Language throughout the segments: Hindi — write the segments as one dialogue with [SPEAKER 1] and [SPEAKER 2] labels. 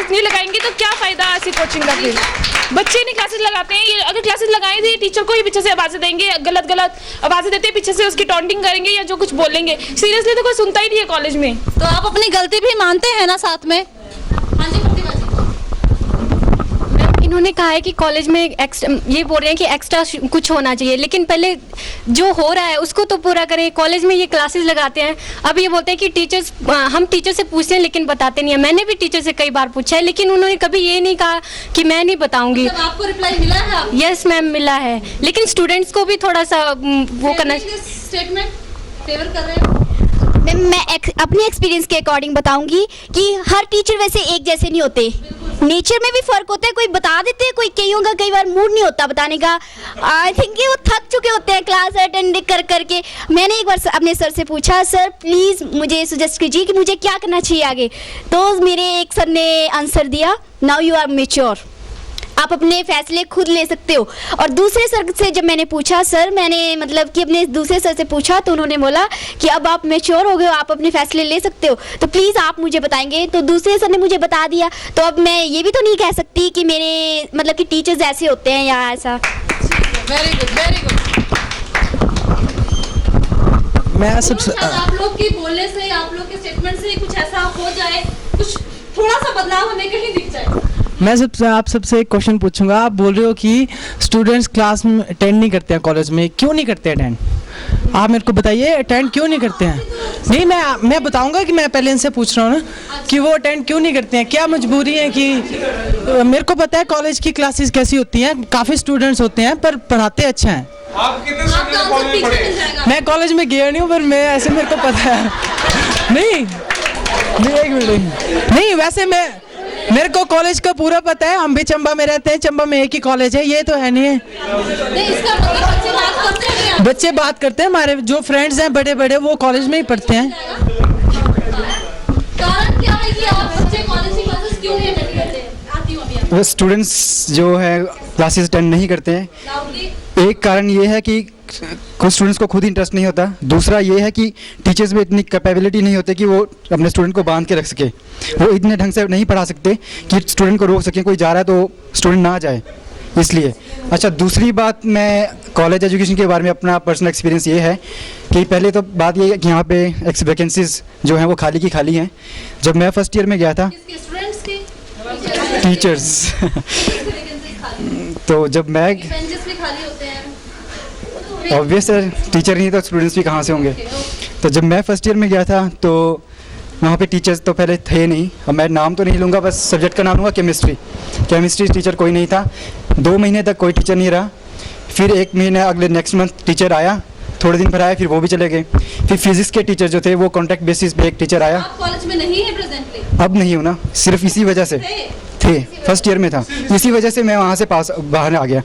[SPEAKER 1] क्लासेस नहीं लगाएंगे तो क्या फ़ायदा ऐसी कोचिंग का? फिर बच्चे नहीं क्लासेस लगाते हैं। ये अगर क्लासेस लगाएं तो ये टीचर को ही पीछे से आवाज़ें देंगे, गलत गलत आवाज़ें देते हैं, पीछे से उसकी टॉन्टिंग करेंगे या जो कुछ बोलेंगे। सीरियसली तो कोई सुनता ही नहीं है कॉलेज में।
[SPEAKER 2] तो आप अपनी गलती भी मानते हैं ना साथ में? हाँ जी प्रतिभा जी।
[SPEAKER 3] इन्होंने कहा है कि कॉलेज में ये बोल रहे हैं कि एक्स्ट्रा कुछ होना चाहिए, लेकिन पहले जो हो रहा है उसको तो पूरा करें। कॉलेज में ये क्लासेस लगाते हैं, अब ये बोलते हैं कि टीचर्स, हम टीचर से पूछते हैं लेकिन बताते नहीं है। मैंने भी टीचर से कई बार पूछा है, लेकिन उन्होंने कभी ये नहीं कहा कि मैं नहीं बताऊंगी।
[SPEAKER 2] मतलब आपको रिप्लाई मिला है?
[SPEAKER 3] यस मैम, मिला है, लेकिन स्टूडेंट्स को भी थोड़ा सा वो करना।
[SPEAKER 2] स्टेटमेंट फेवर कर रहे हैं?
[SPEAKER 4] मैं अपने एक्सपीरियंस के अकॉर्डिंग बताऊंगी कि हर टीचर वैसे एक जैसे नहीं होते, नेचर में भी फर्क होता है। कोई बता देते हैं, कोई कईयों का कई बार मूड नहीं होता बताने का। आई थिंक वो थक चुके होते हैं क्लास अटेंड कर करके। मैंने एक बार अपने सर से पूछा, सर प्लीज़ मुझे सजेस्ट कीजिए कि मुझे क्या करना चाहिए आगे। तो मेरे एक सर ने आंसर दिया, नाउ यू आर मेच्योर, आप अपने फैसले खुद ले सकते हो। और दूसरे सर से जब मैंने पूछा, सर मैंने मतलब कि अपने दूसरे सर से पूछा, तो उन्होंने बोला कि अब आप मैच्योर हो गए हो, आप अपने फैसले ले सकते हो, तो प्लीज़ आप मुझे बताएंगे। तो दूसरे सर ने मुझे बता दिया। तो अब मैं ये भी तो नहीं कह सकती कि मेरे मतलब कि टीचर्स ऐसे होते हैं या ऐसा।
[SPEAKER 2] Very good, very good.
[SPEAKER 5] मैं सबसे
[SPEAKER 2] आप लोग की बोलने से, आप लोग के स्टेटमेंट से कुछ ऐसा हो जाए, कुछ थोड़ा सा बदलाव हमें कहीं दिख जाए।
[SPEAKER 5] मैं आप सबसे एक क्वेश्चन पूछूंगा। आप बोल रहे हो कि स्टूडेंट्स क्लास में अटेंड नहीं करते हैं, कॉलेज में क्यों नहीं करते अटेंड? आप मेरे को बताइए, अटेंड क्यों नहीं करते हैं? नहीं, मैं बताऊंगा कि मैं पहले इनसे पूछ रहा हूँ ना कि वो अटेंड क्यों नहीं करते हैं, क्या मजबूरी है कि मेरे को पता है कॉलेज की क्लासेस कैसी होती हैं, काफ़ी स्टूडेंट्स होते हैं पर पढ़ाते अच्छे हैं।
[SPEAKER 6] आप कितने स्टूडेंट कॉलेज में पढ़े?
[SPEAKER 5] मैं कॉलेज में गया नहीं हूँ, पर मैं ऐसे मेरे को पता है। नहीं, एक मिनट, नहीं वैसे मेरे को कॉलेज का पूरा पता है। हम भी चंबा में रहते हैं, चंबा में एक ही कॉलेज है, ये तो है नहीं है।
[SPEAKER 2] इसका मतलब बच्चे बात करते हैं?
[SPEAKER 5] बच्चे बात करते हैं, हमारे जो फ्रेंड्स हैं बड़े बड़े वो कॉलेज में ही पढ़ते हैं।
[SPEAKER 2] कारण क्या है कि आप बच्चे कॉलेज की क्लासेस क्यों नहीं अटेंड करते? आती हूं अभी।
[SPEAKER 7] वो स्टूडेंट्स जो है क्लासेस अटेंड नहीं करते हैं। एक कारण ये है कि कुछ स्टूडेंट्स को खुद इंटरेस्ट नहीं होता। दूसरा ये है कि टीचर्स में इतनी कैपेबिलिटी नहीं होती कि वो अपने स्टूडेंट को बांध के रख सके। वो इतने ढंग से नहीं पढ़ा सकते कि स्टूडेंट को रोक सकें, कोई जा रहा है तो स्टूडेंट ना जाए, इसलिए। अच्छा, दूसरी बात, मैं कॉलेज एजुकेशन के बारे में अपना पर्सनल एक्सपीरियंस ये है कि पहले तो बात ये है कि यहाँ पे वैकेंसीज जो हैं वो खाली की खाली हैं। जब मैं फर्स्ट ईयर में गया था,
[SPEAKER 2] स्टूडेंट्स की,
[SPEAKER 7] टीचर्स तो जब मैं
[SPEAKER 2] बेंचेस भी खाली होते हैं।
[SPEAKER 7] ऑब्वियस है, टीचर नहीं तो स्टूडेंट्स भी कहाँ से होंगे। तो जब मैं फर्स्ट ईयर में गया था तो वहाँ पे टीचर्स तो पहले थे नहीं। अब मैं नाम तो नहीं लूँगा, बस सब्जेक्ट का नाम लूँगा, केमिस्ट्री टीचर कोई नहीं था। 2 महीने तक कोई टीचर नहीं रहा। फिर 1 महीने अगले नेक्स्ट मंथ टीचर आया, थोड़े दिन पर आया, फिर वो भी चले गए। फिर फिजिक्स के टीचर जो थे वो कॉन्ट्रैक्ट बेसिस पे एक टीचर आया।
[SPEAKER 2] आप कॉलेज में नहीं है प्रेजेंटली?
[SPEAKER 7] अब नहीं हूँ ना, सिर्फ इसी वजह से थे, फर्स्ट ईयर में था, इसी वजह से मैं वहाँ से बाहर आ गया।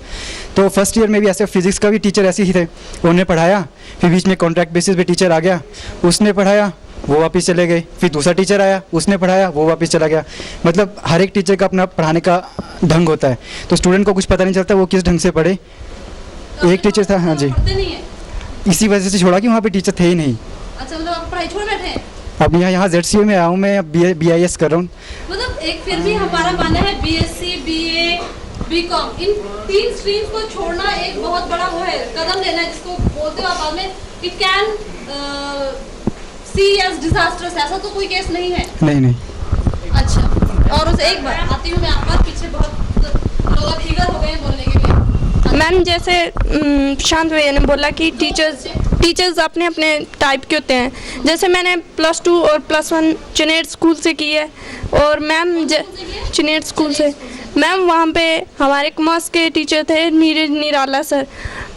[SPEAKER 7] तो फर्स्ट ईयर में भी ऐसे फिजिक्स का भी टीचर ऐसे ही थे, उन्होंने पढ़ाया, फिर बीच में कॉन्ट्रैक्ट बेसिस पे टीचर आ गया, उसने पढ़ाया, वो वापस चले गए। फिर दूसरा टीचर आया, उसने पढ़ाया, वो वापस चला गया। मतलब हर एक टीचर का अपना पढ़ाने का ढंग होता है, तो स्टूडेंट को कुछ पता नहीं चलता वो किस ढंग से पढ़े। एक टीचर था, हाँ जी, इसी वजह से छोड़ा कि वहाँ पे टीचर थे ही नहीं।
[SPEAKER 2] अच्छा, मतलब आप पढ़ाई छोड़ बैठे हैं?
[SPEAKER 7] अब यहाँ ZCU में आया हूँ मैं, BIS कर रहा हूँ।
[SPEAKER 2] मतलब एक फिर भी हमारा मानना है BSc, BA, BCom इन 3 स्ट्रीम्स को छोड़ना एक बहुत बड़ा वो है, कदम लेना है, जिसको बोलते हो आप बाद में it can see as disasters. ऐसा तो कोई केस नहीं है?
[SPEAKER 7] नहीं।
[SPEAKER 2] अच्छा, और उस एक बार आती हूँ मैं आपका, पीछे बहुत लोग अब ईगर हो गए हैं बोलने के लिए।
[SPEAKER 1] मैम जैसे शांत भैया ने बोला कि टीचर्स अपने अपने टाइप के होते हैं। जैसे मैंने +2 और +1 चनेट स्कूल से की है, और मैम चनेट स्कूल से मैम वहाँ पे हमारे कॉमर्स के टीचर थे नीरज निराला सर।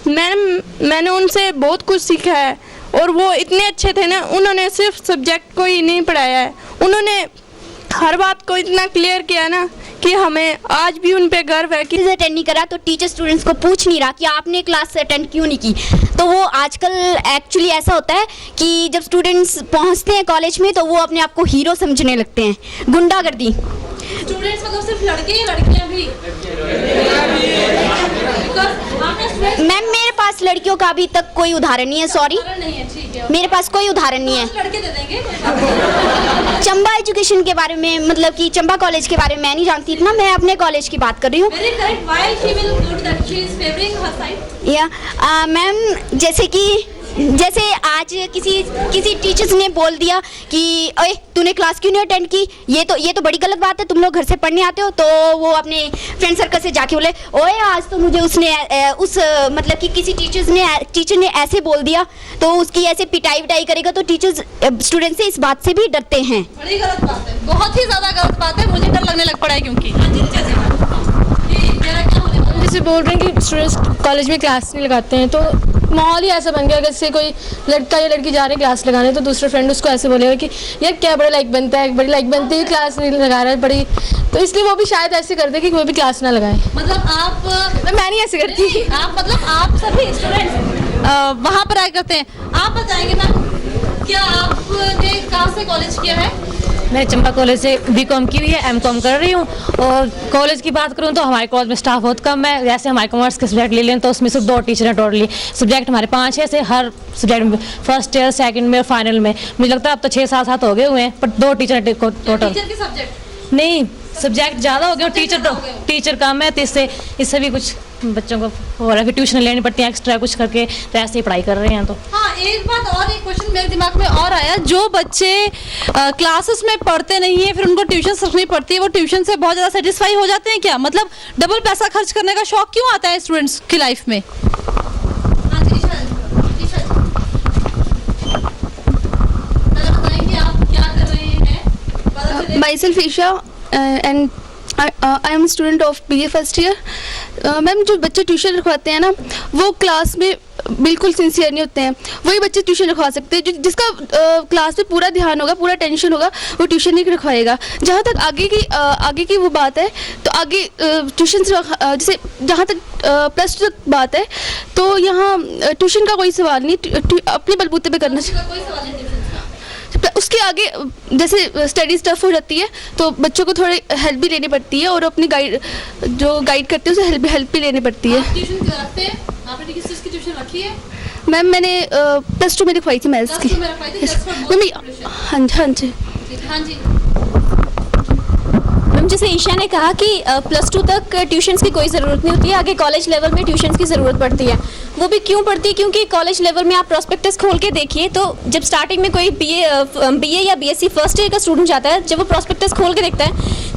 [SPEAKER 1] मैंने उनसे बहुत कुछ सीखा है, और वो इतने अच्छे थे ना, उन्होंने सिर्फ सब्जेक्ट को ही नहीं पढ़ाया है, उन्होंने हर बात को इतना क्लियर किया ना कि हमें आज भी उन पे गर्व है कि
[SPEAKER 4] अटेंड नहीं करा तो टीचर स्टूडेंट्स को पूछ नहीं रहा कि आपने क्लास अटेंड क्यों नहीं की। तो वो आजकल एक्चुअली ऐसा होता है कि जब स्टूडेंट्स पहुंचते हैं कॉलेज में तो वो अपने आप को हीरो समझने लगते हैं। गुंडागर्दी।
[SPEAKER 2] स्टूडेंट्स मतलब सिर्फ लड़के या लड़कियां भी?
[SPEAKER 4] मैम मेरे पास लड़कियों का अभी तक कोई उदाहरण नहीं है, सॉरी
[SPEAKER 2] उदाहरण नहीं है, ठीक है।
[SPEAKER 4] मेरे पास कोई उदाहरण नहीं है।
[SPEAKER 2] लड़के दे देंगे, कोई बात नहीं।
[SPEAKER 4] चंबा एजुकेशन के बारे में, मतलब कि चंबा कॉलेज के बारे में मैं नहीं जानती इतना, मैं अपने कॉलेज की बात कर रही हूँ।
[SPEAKER 2] Very correct. Why she will go to that? She is favoring her side.
[SPEAKER 4] या मैम, जैसे आज किसी टीचर्स ने बोल दिया कि ओए तूने क्लास क्यों नहीं अटेंड की, ये तो बड़ी गलत बात है, तुम लोग घर से पढ़ने आते हो, तो वो अपने फ्रेंड सर्कल से जाके बोले ओए आज तो मुझे मतलब कि किसी टीचर ने ऐसे बोल दिया, तो उसकी ऐसे पिटाई करेगा, तो टीचर्स स्टूडेंट से इस बात से भी डरते हैं।
[SPEAKER 2] बड़ी गलत बात है, बहुत ही ज्यादा गलत बात है, मुझे डर लगने लग पड़ा है क्योंकि हाँ जी, जैसे मेरा क्या होने वाला है?
[SPEAKER 3] जैसे बोल रहे हैं कि स्टूडेंट्स कॉलेज में क्लास नहीं लगाते हैं, तो माहौल ही ऐसा बन गया, अगर जैसे कोई लड़का या लड़की जा रहे हैं क्लास लगाने, तो दूसरा फ्रेंड उसको ऐसे बोलेगा कि यार क्या बड़ा लाइक बनता है, बड़ी लाइक बनती है, क्लास नहीं लगा रहा है बड़ी, तो इसलिए वो भी शायद ऐसे करते हैं कि कोई भी क्लास ना लगाए।
[SPEAKER 2] मतलब आप
[SPEAKER 3] मैं नहीं ऐसे करती।
[SPEAKER 2] आप सभी स्टूडेंट वहाँ पर आया करते हैं। आप बताएंगे मैम, क्या आपने कहाँ से कॉलेज किया है?
[SPEAKER 8] मैं चंबा कॉलेज से बीकॉम की हुई है, एमकॉम कर रही हूँ। और कॉलेज की बात करूँ तो हमारे कॉलेज में स्टाफ बहुत कम है। जैसे हमारे कॉमर्स के सब्जेक्ट ले लें तो उसमें सिर्फ 2 टीचर हैं टोटली। सब्जेक्ट हमारे 5 है, ऐसे हर सब्जेक्ट में फर्स्ट ईयर, सेकंड में और फाइनल में। मुझे लगता है अब तो 6-7 हो गए हुए हैं, पर 2 टीचर टोटल।
[SPEAKER 2] टीचर के सब्जेक्ट
[SPEAKER 8] नहीं, सब्जेक्ट ज़्यादा हो गए, टीचर कम है, तो इससे भी कुछ बच्चों को हो रहा है, फिर ट्यूशन लेनी पड़ती है एक्स्ट्रा कुछ करके, तो ऐसे ही पढ़ाई कर रहे हैं। तो
[SPEAKER 2] हाँ, एक बात और, एक क्वेश्चन मेरे दिमाग में और आया, जो बच्चे क्लासेस में पढ़ते नहीं है, फिर उनको ट्यूशन रखनी पड़ती है, वो ट्यूशन से बहुत ज़्यादा सेटिस्फाई हो जाते हैं क्या? मतलब डबल पैसा खर्च करने का शौक क्यों आता है स्टूडेंट्स की लाइफ में? आप क्या कर रहे हैं?
[SPEAKER 9] Myself Isha and I am a student of BA first year. Ma'am, जो बच्चे ट्यूशन रखवाते हैं ना, वो क्लास में बिल्कुल सिंसियर नहीं होते हैं। वही बच्चे ट्यूशन रखवा सकते हैं जिसका क्लास में पूरा ध्यान होगा, पूरा टेंशन होगा, वो ट्यूशन नहीं रखवाएगा। जहाँ तक आगे की वो बात है, तो आगे ट्यूशन जैसे जहाँ तक +2 तक बात है, तो यहाँ ट्यूशन का कोई सवाल नहीं, अपने बलबूते पे करना चाहिए। उसके आगे जैसे स्टडी टफ हो जाती है, तो बच्चों को थोड़ी हेल्प भी लेनी पड़ती है, और अपनी जो गाइड करते हैं उसे हेल्प भी लेनी पड़ती है।
[SPEAKER 2] ट्यूशन रखते हैं? आपने किस चीज़ की ट्यूशन रखी है?
[SPEAKER 9] मैम, मैंने +2 में लिखवाई थी मैथ्स की। हाँ जी।
[SPEAKER 4] मैम, जैसे ईशा ने कहा कि +2 तक ट्यूशन्स की कोई ज़रूरत नहीं होती है, आगे कॉलेज लेवल में ट्यूशन्स की ज़रूरत पड़ती है। वो भी क्यों पड़ती है? क्योंकि कॉलेज लेवल में आप प्रॉस्पेक्टस खोल के देखिए, तो जब स्टार्टिंग में कोई बीए या बीएससी फर्स्ट ईयर का स्टूडेंट जाता है, जब वो प्रॉस्पेक्टस खोल के देखता है,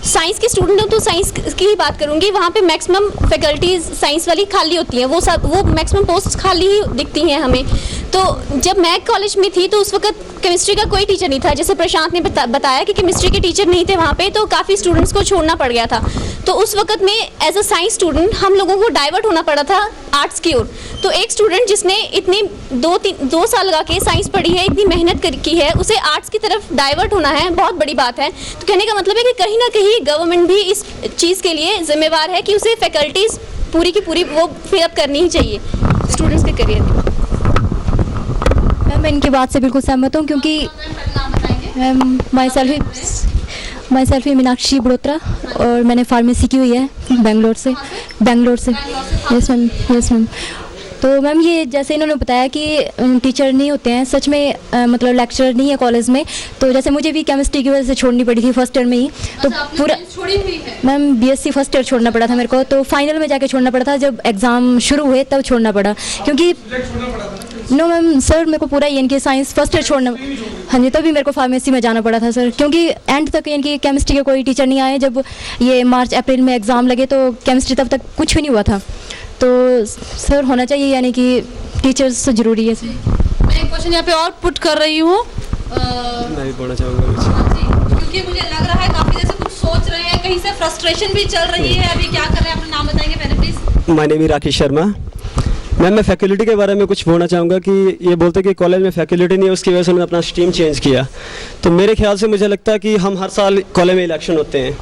[SPEAKER 4] साइंस की स्टूडेंट हूँ तो साइंस की ही बात करूँगी, वहाँ पे मैक्सिमम फैकल्टीज साइंस वाली खाली होती हैं, वो मैक्सिमम पोस्ट खाली ही दिखती हैं हमें। तो जब मैं कॉलेज में थी तो उस वक्त केमिस्ट्री का कोई टीचर नहीं था, जैसे प्रशांत ने बताया कि केमिस्ट्री के टीचर नहीं थे वहाँ पे, तो काफ़ी स्टूडेंट्स को छोड़ना पड़ गया था। तो उस वक्त में एज अ साइंस स्टूडेंट हम लोगों को डाइवर्ट होना पड़ा था आर्ट्स की ओर। तो एक स्टूडेंट जिसने इतनी 2 साल लगा के साइंस पढ़ी है, इतनी मेहनत की है, उसे आर्ट्स की तरफ डाइवर्ट होना है, बहुत बड़ी बात है। तो कहने का मतलब है कि कहीं ना कहीं गवर्नमेंट भी इस चीज़ के लिए जिम्मेवार है कि उसे फैकल्टीज़ पूरी की पूरी वो फिलअप करनी ही चाहिए स्टूडेंट्स के करियर में।
[SPEAKER 3] मैं इनकी बात से बिल्कुल सहमत हूँ, क्योंकि माई सेल्फ ही मीनाक्षी बड़ोत्रा, और मैंने फार्मेसी की हुई है बेंगलोर से। Yes ma'am. तो मैम, ये जैसे इन्होंने बताया कि टीचर नहीं होते हैं, सच में मतलब लेक्चरर नहीं है कॉलेज में। तो जैसे मुझे भी केमिस्ट्री की वजह से छोड़नी पड़ी थी फर्स्ट ईयर में ही, तो पूरा मैम बीएससी फर्स्ट ईयर छोड़ना पड़ा था मेरे को, तो फाइनल में जाके छोड़ना पड़ा था, जब एग्ज़ाम शुरू हुए तब छोड़ना पड़ा, क्योंकि नो मैम सर, मेरे को पूरा इनकी साइंस फर्स्ट ईयर छोड़ना, हाँ जी, तभी मेरे को फार्मेसी में जाना पड़ा था सर, क्योंकि एंड तक इनकी केमिस्ट्री के कोई टीचर नहीं आए। जब ये मार्च अप्रैल में एग्ज़ाम लगे तो केमिस्ट्री तब तक कुछ भी नहीं हुआ था। तो सर होना चाहिए, यानी कि टीचर्स ज़रूरी है।
[SPEAKER 2] मैं एक क्वेश्चन यहाँ पे और पुट कर रही हूँ,
[SPEAKER 10] मैं भी बोलना चाहूँगा कुछ,
[SPEAKER 2] क्योंकि मुझे लग रहा है काफ़ी जैसे कुछ सोच रहे हैं, कहीं से फ्रस्ट्रेशन भी चल रही है। अभी क्या कर रहे हैं, अपना नाम बताएंगे पहले please?
[SPEAKER 10] My name is Rakesh Sharma. मैं फैकल्टी के बारे में कुछ बोलना चाहूँगा कि ये बोलते कि कॉलेज में फैकल्टी नहीं है, उसकी वजह से उन्होंने अपना स्ट्रीम चेंज किया। तो मेरे ख्याल से मुझे लगता है कि हम हर साल कॉलेज में इलेक्शन होते हैं,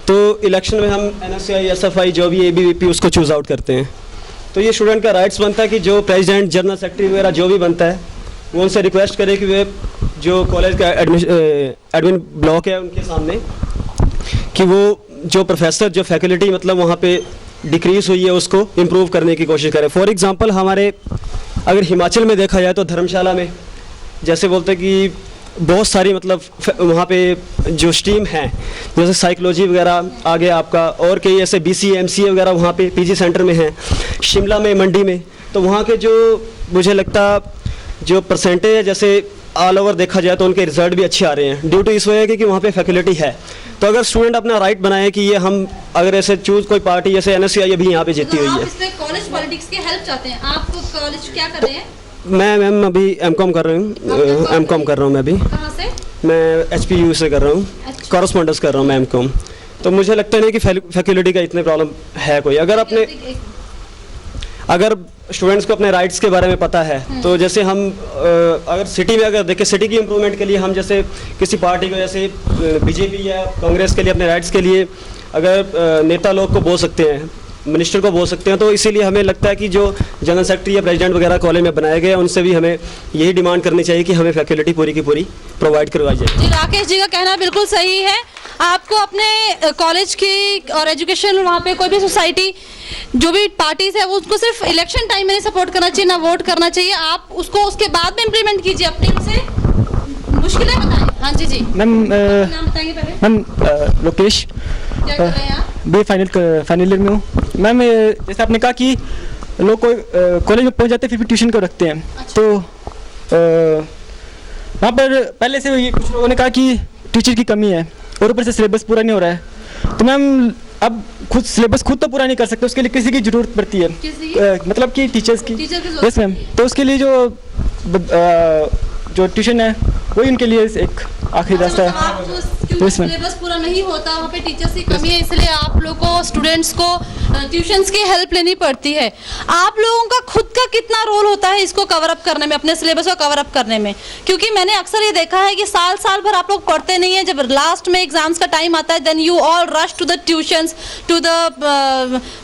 [SPEAKER 10] तो इलेक्शन में हम NSCI SFI जो भी ABVP उसको चूज़ आउट करते हैं। तो ये स्टूडेंट का राइट्स बनता है कि जो प्रेसिडेंट, जनरल सेक्रेटरी वगैरह जो भी बनता है, वो उनसे रिक्वेस्ट करे कि वे जो कॉलेज का एडमिन ब्लॉक है उनके सामने, कि वो जो प्रोफेसर, जो फैकल्टी मतलब वहाँ पे डिक्रीज हुई है उसको इम्प्रूव करने की कोशिश करें। फॉर एग्ज़ाम्पल हमारे अगर हिमाचल में देखा जाए तो धर्मशाला में जैसे बोलते हैं कि बहुत सारी मतलब वहाँ पे जो स्ट्रीम हैं जैसे साइकोलॉजी वगैरह आगे आपका और कई ऐसे BCA MCA वगैरह वहाँ पे PG सेंटर में हैं, शिमला में, मंडी में। तो वहाँ के जो मुझे लगता जो परसेंटेज है जैसे ऑल ओवर देखा जाए तो उनके रिजल्ट भी अच्छे आ रहे हैं ड्यू टू इस वजह कि वहाँ पे फैकल्टी है। तो अगर स्टूडेंट अपना राइट बनाए कि ये हम अगर ऐसे चूज कोई पार्टी जैसे NSCI अभी यहाँ पे जीती हुई
[SPEAKER 2] आप
[SPEAKER 10] है।
[SPEAKER 2] इसमें कॉलेज पॉलिटिक्स की हेल्प चाहते हैं, आप कॉलेज क्या कर रहे हैं?
[SPEAKER 10] मैं मैम अभी M.Com कर रही हूँ, M.Com कर रहा हूँ मैं अभी।
[SPEAKER 2] कहाँ से?
[SPEAKER 10] मैं HPU से कर रहा हूँ, कॉरेस्पॉन्डेंस कर रहा हूँ मैं M.Com। तो मुझे लगता नहीं कि फैकल्टी का इतने प्रॉब्लम है कोई। अगर स्टूडेंट्स को अपने राइट्स के बारे में पता है तो जैसे हम अगर सिटी में अगर देखें सिटी की इम्प्रूवमेंट के लिए हम जैसे किसी पार्टी को जैसे BJP या कांग्रेस के लिए अपने राइट्स के लिए अगर नेता लोग को बोल सकते हैं, मिनिस्टर को बोल सकते हैं। तो इसीलिए हमें लगता है कि जो जनरल सेक्रेटरी या प्रेसिडेंट वगैरह कॉलेज में बनाए गए उनसे भी हमें यही डिमांड करनी चाहिए कि हमें फैकल्टी पूरी की पूरी प्रोवाइड करवाई जाए।
[SPEAKER 2] जी राकेश जी का कहना बिल्कुल सही है। आपको अपने कॉलेज की और एजुकेशन वहाँ पे कोई भी सोसाइटी जो भी पार्टीज है वो उसको सिर्फ इलेक्शन टाइम में नहीं सपोर्ट करना चाहिए, ना वोट करना चाहिए। आप उसको उसके बाद में इम्प्लीमेंट कीजिए, अपनी उनसे मुश्किलें बताएं। हाँ जी जी
[SPEAKER 5] मैम
[SPEAKER 2] नाम बताएंगे पहले।
[SPEAKER 5] मैम लोकेश
[SPEAKER 2] क्या कर रहे हैं आप?
[SPEAKER 5] B फाइनल ईयर में हूँ मैम। जैसे आपने कहा कि लोग कोई कॉलेज में पहुँच जाते हैं फिर भी ट्यूशन को रखते हैं।
[SPEAKER 2] अच्छा।
[SPEAKER 5] तो वहाँ पर पहले से ये कुछ लोगों ने कहा कि टीचर की कमी है और ऊपर से सिलेबस पूरा नहीं हो रहा है। तो मैम अब खुद सिलेबस खुद तो पूरा नहीं कर सकते, उसके लिए किसी की ज़रूरत पड़ती है। मतलब कि टीचर्स की। Yes ma'am. तो उसके लिए जो ट्यूशन है वही उनके लिए एक आखिरी रास्ता है।
[SPEAKER 2] क्योंकि सिलेबस पूरा नहीं होता वहाँ पे टीचर्स की कमी है, इसलिए आप लोगों को स्टूडेंट्स को ट्यूशंस की हेल्प लेनी पड़ती है। आप लोगों का खुद का कितना रोल होता है इसको कवर अप करने में, अपने सिलेबस को कवर अप करने में? क्योंकि मैंने अक्सर ये देखा है कि साल भर आप लोग पढ़ते नहीं है, जब लास्ट में एग्जाम्स का टाइम आता है then you all rush to the tuitions to the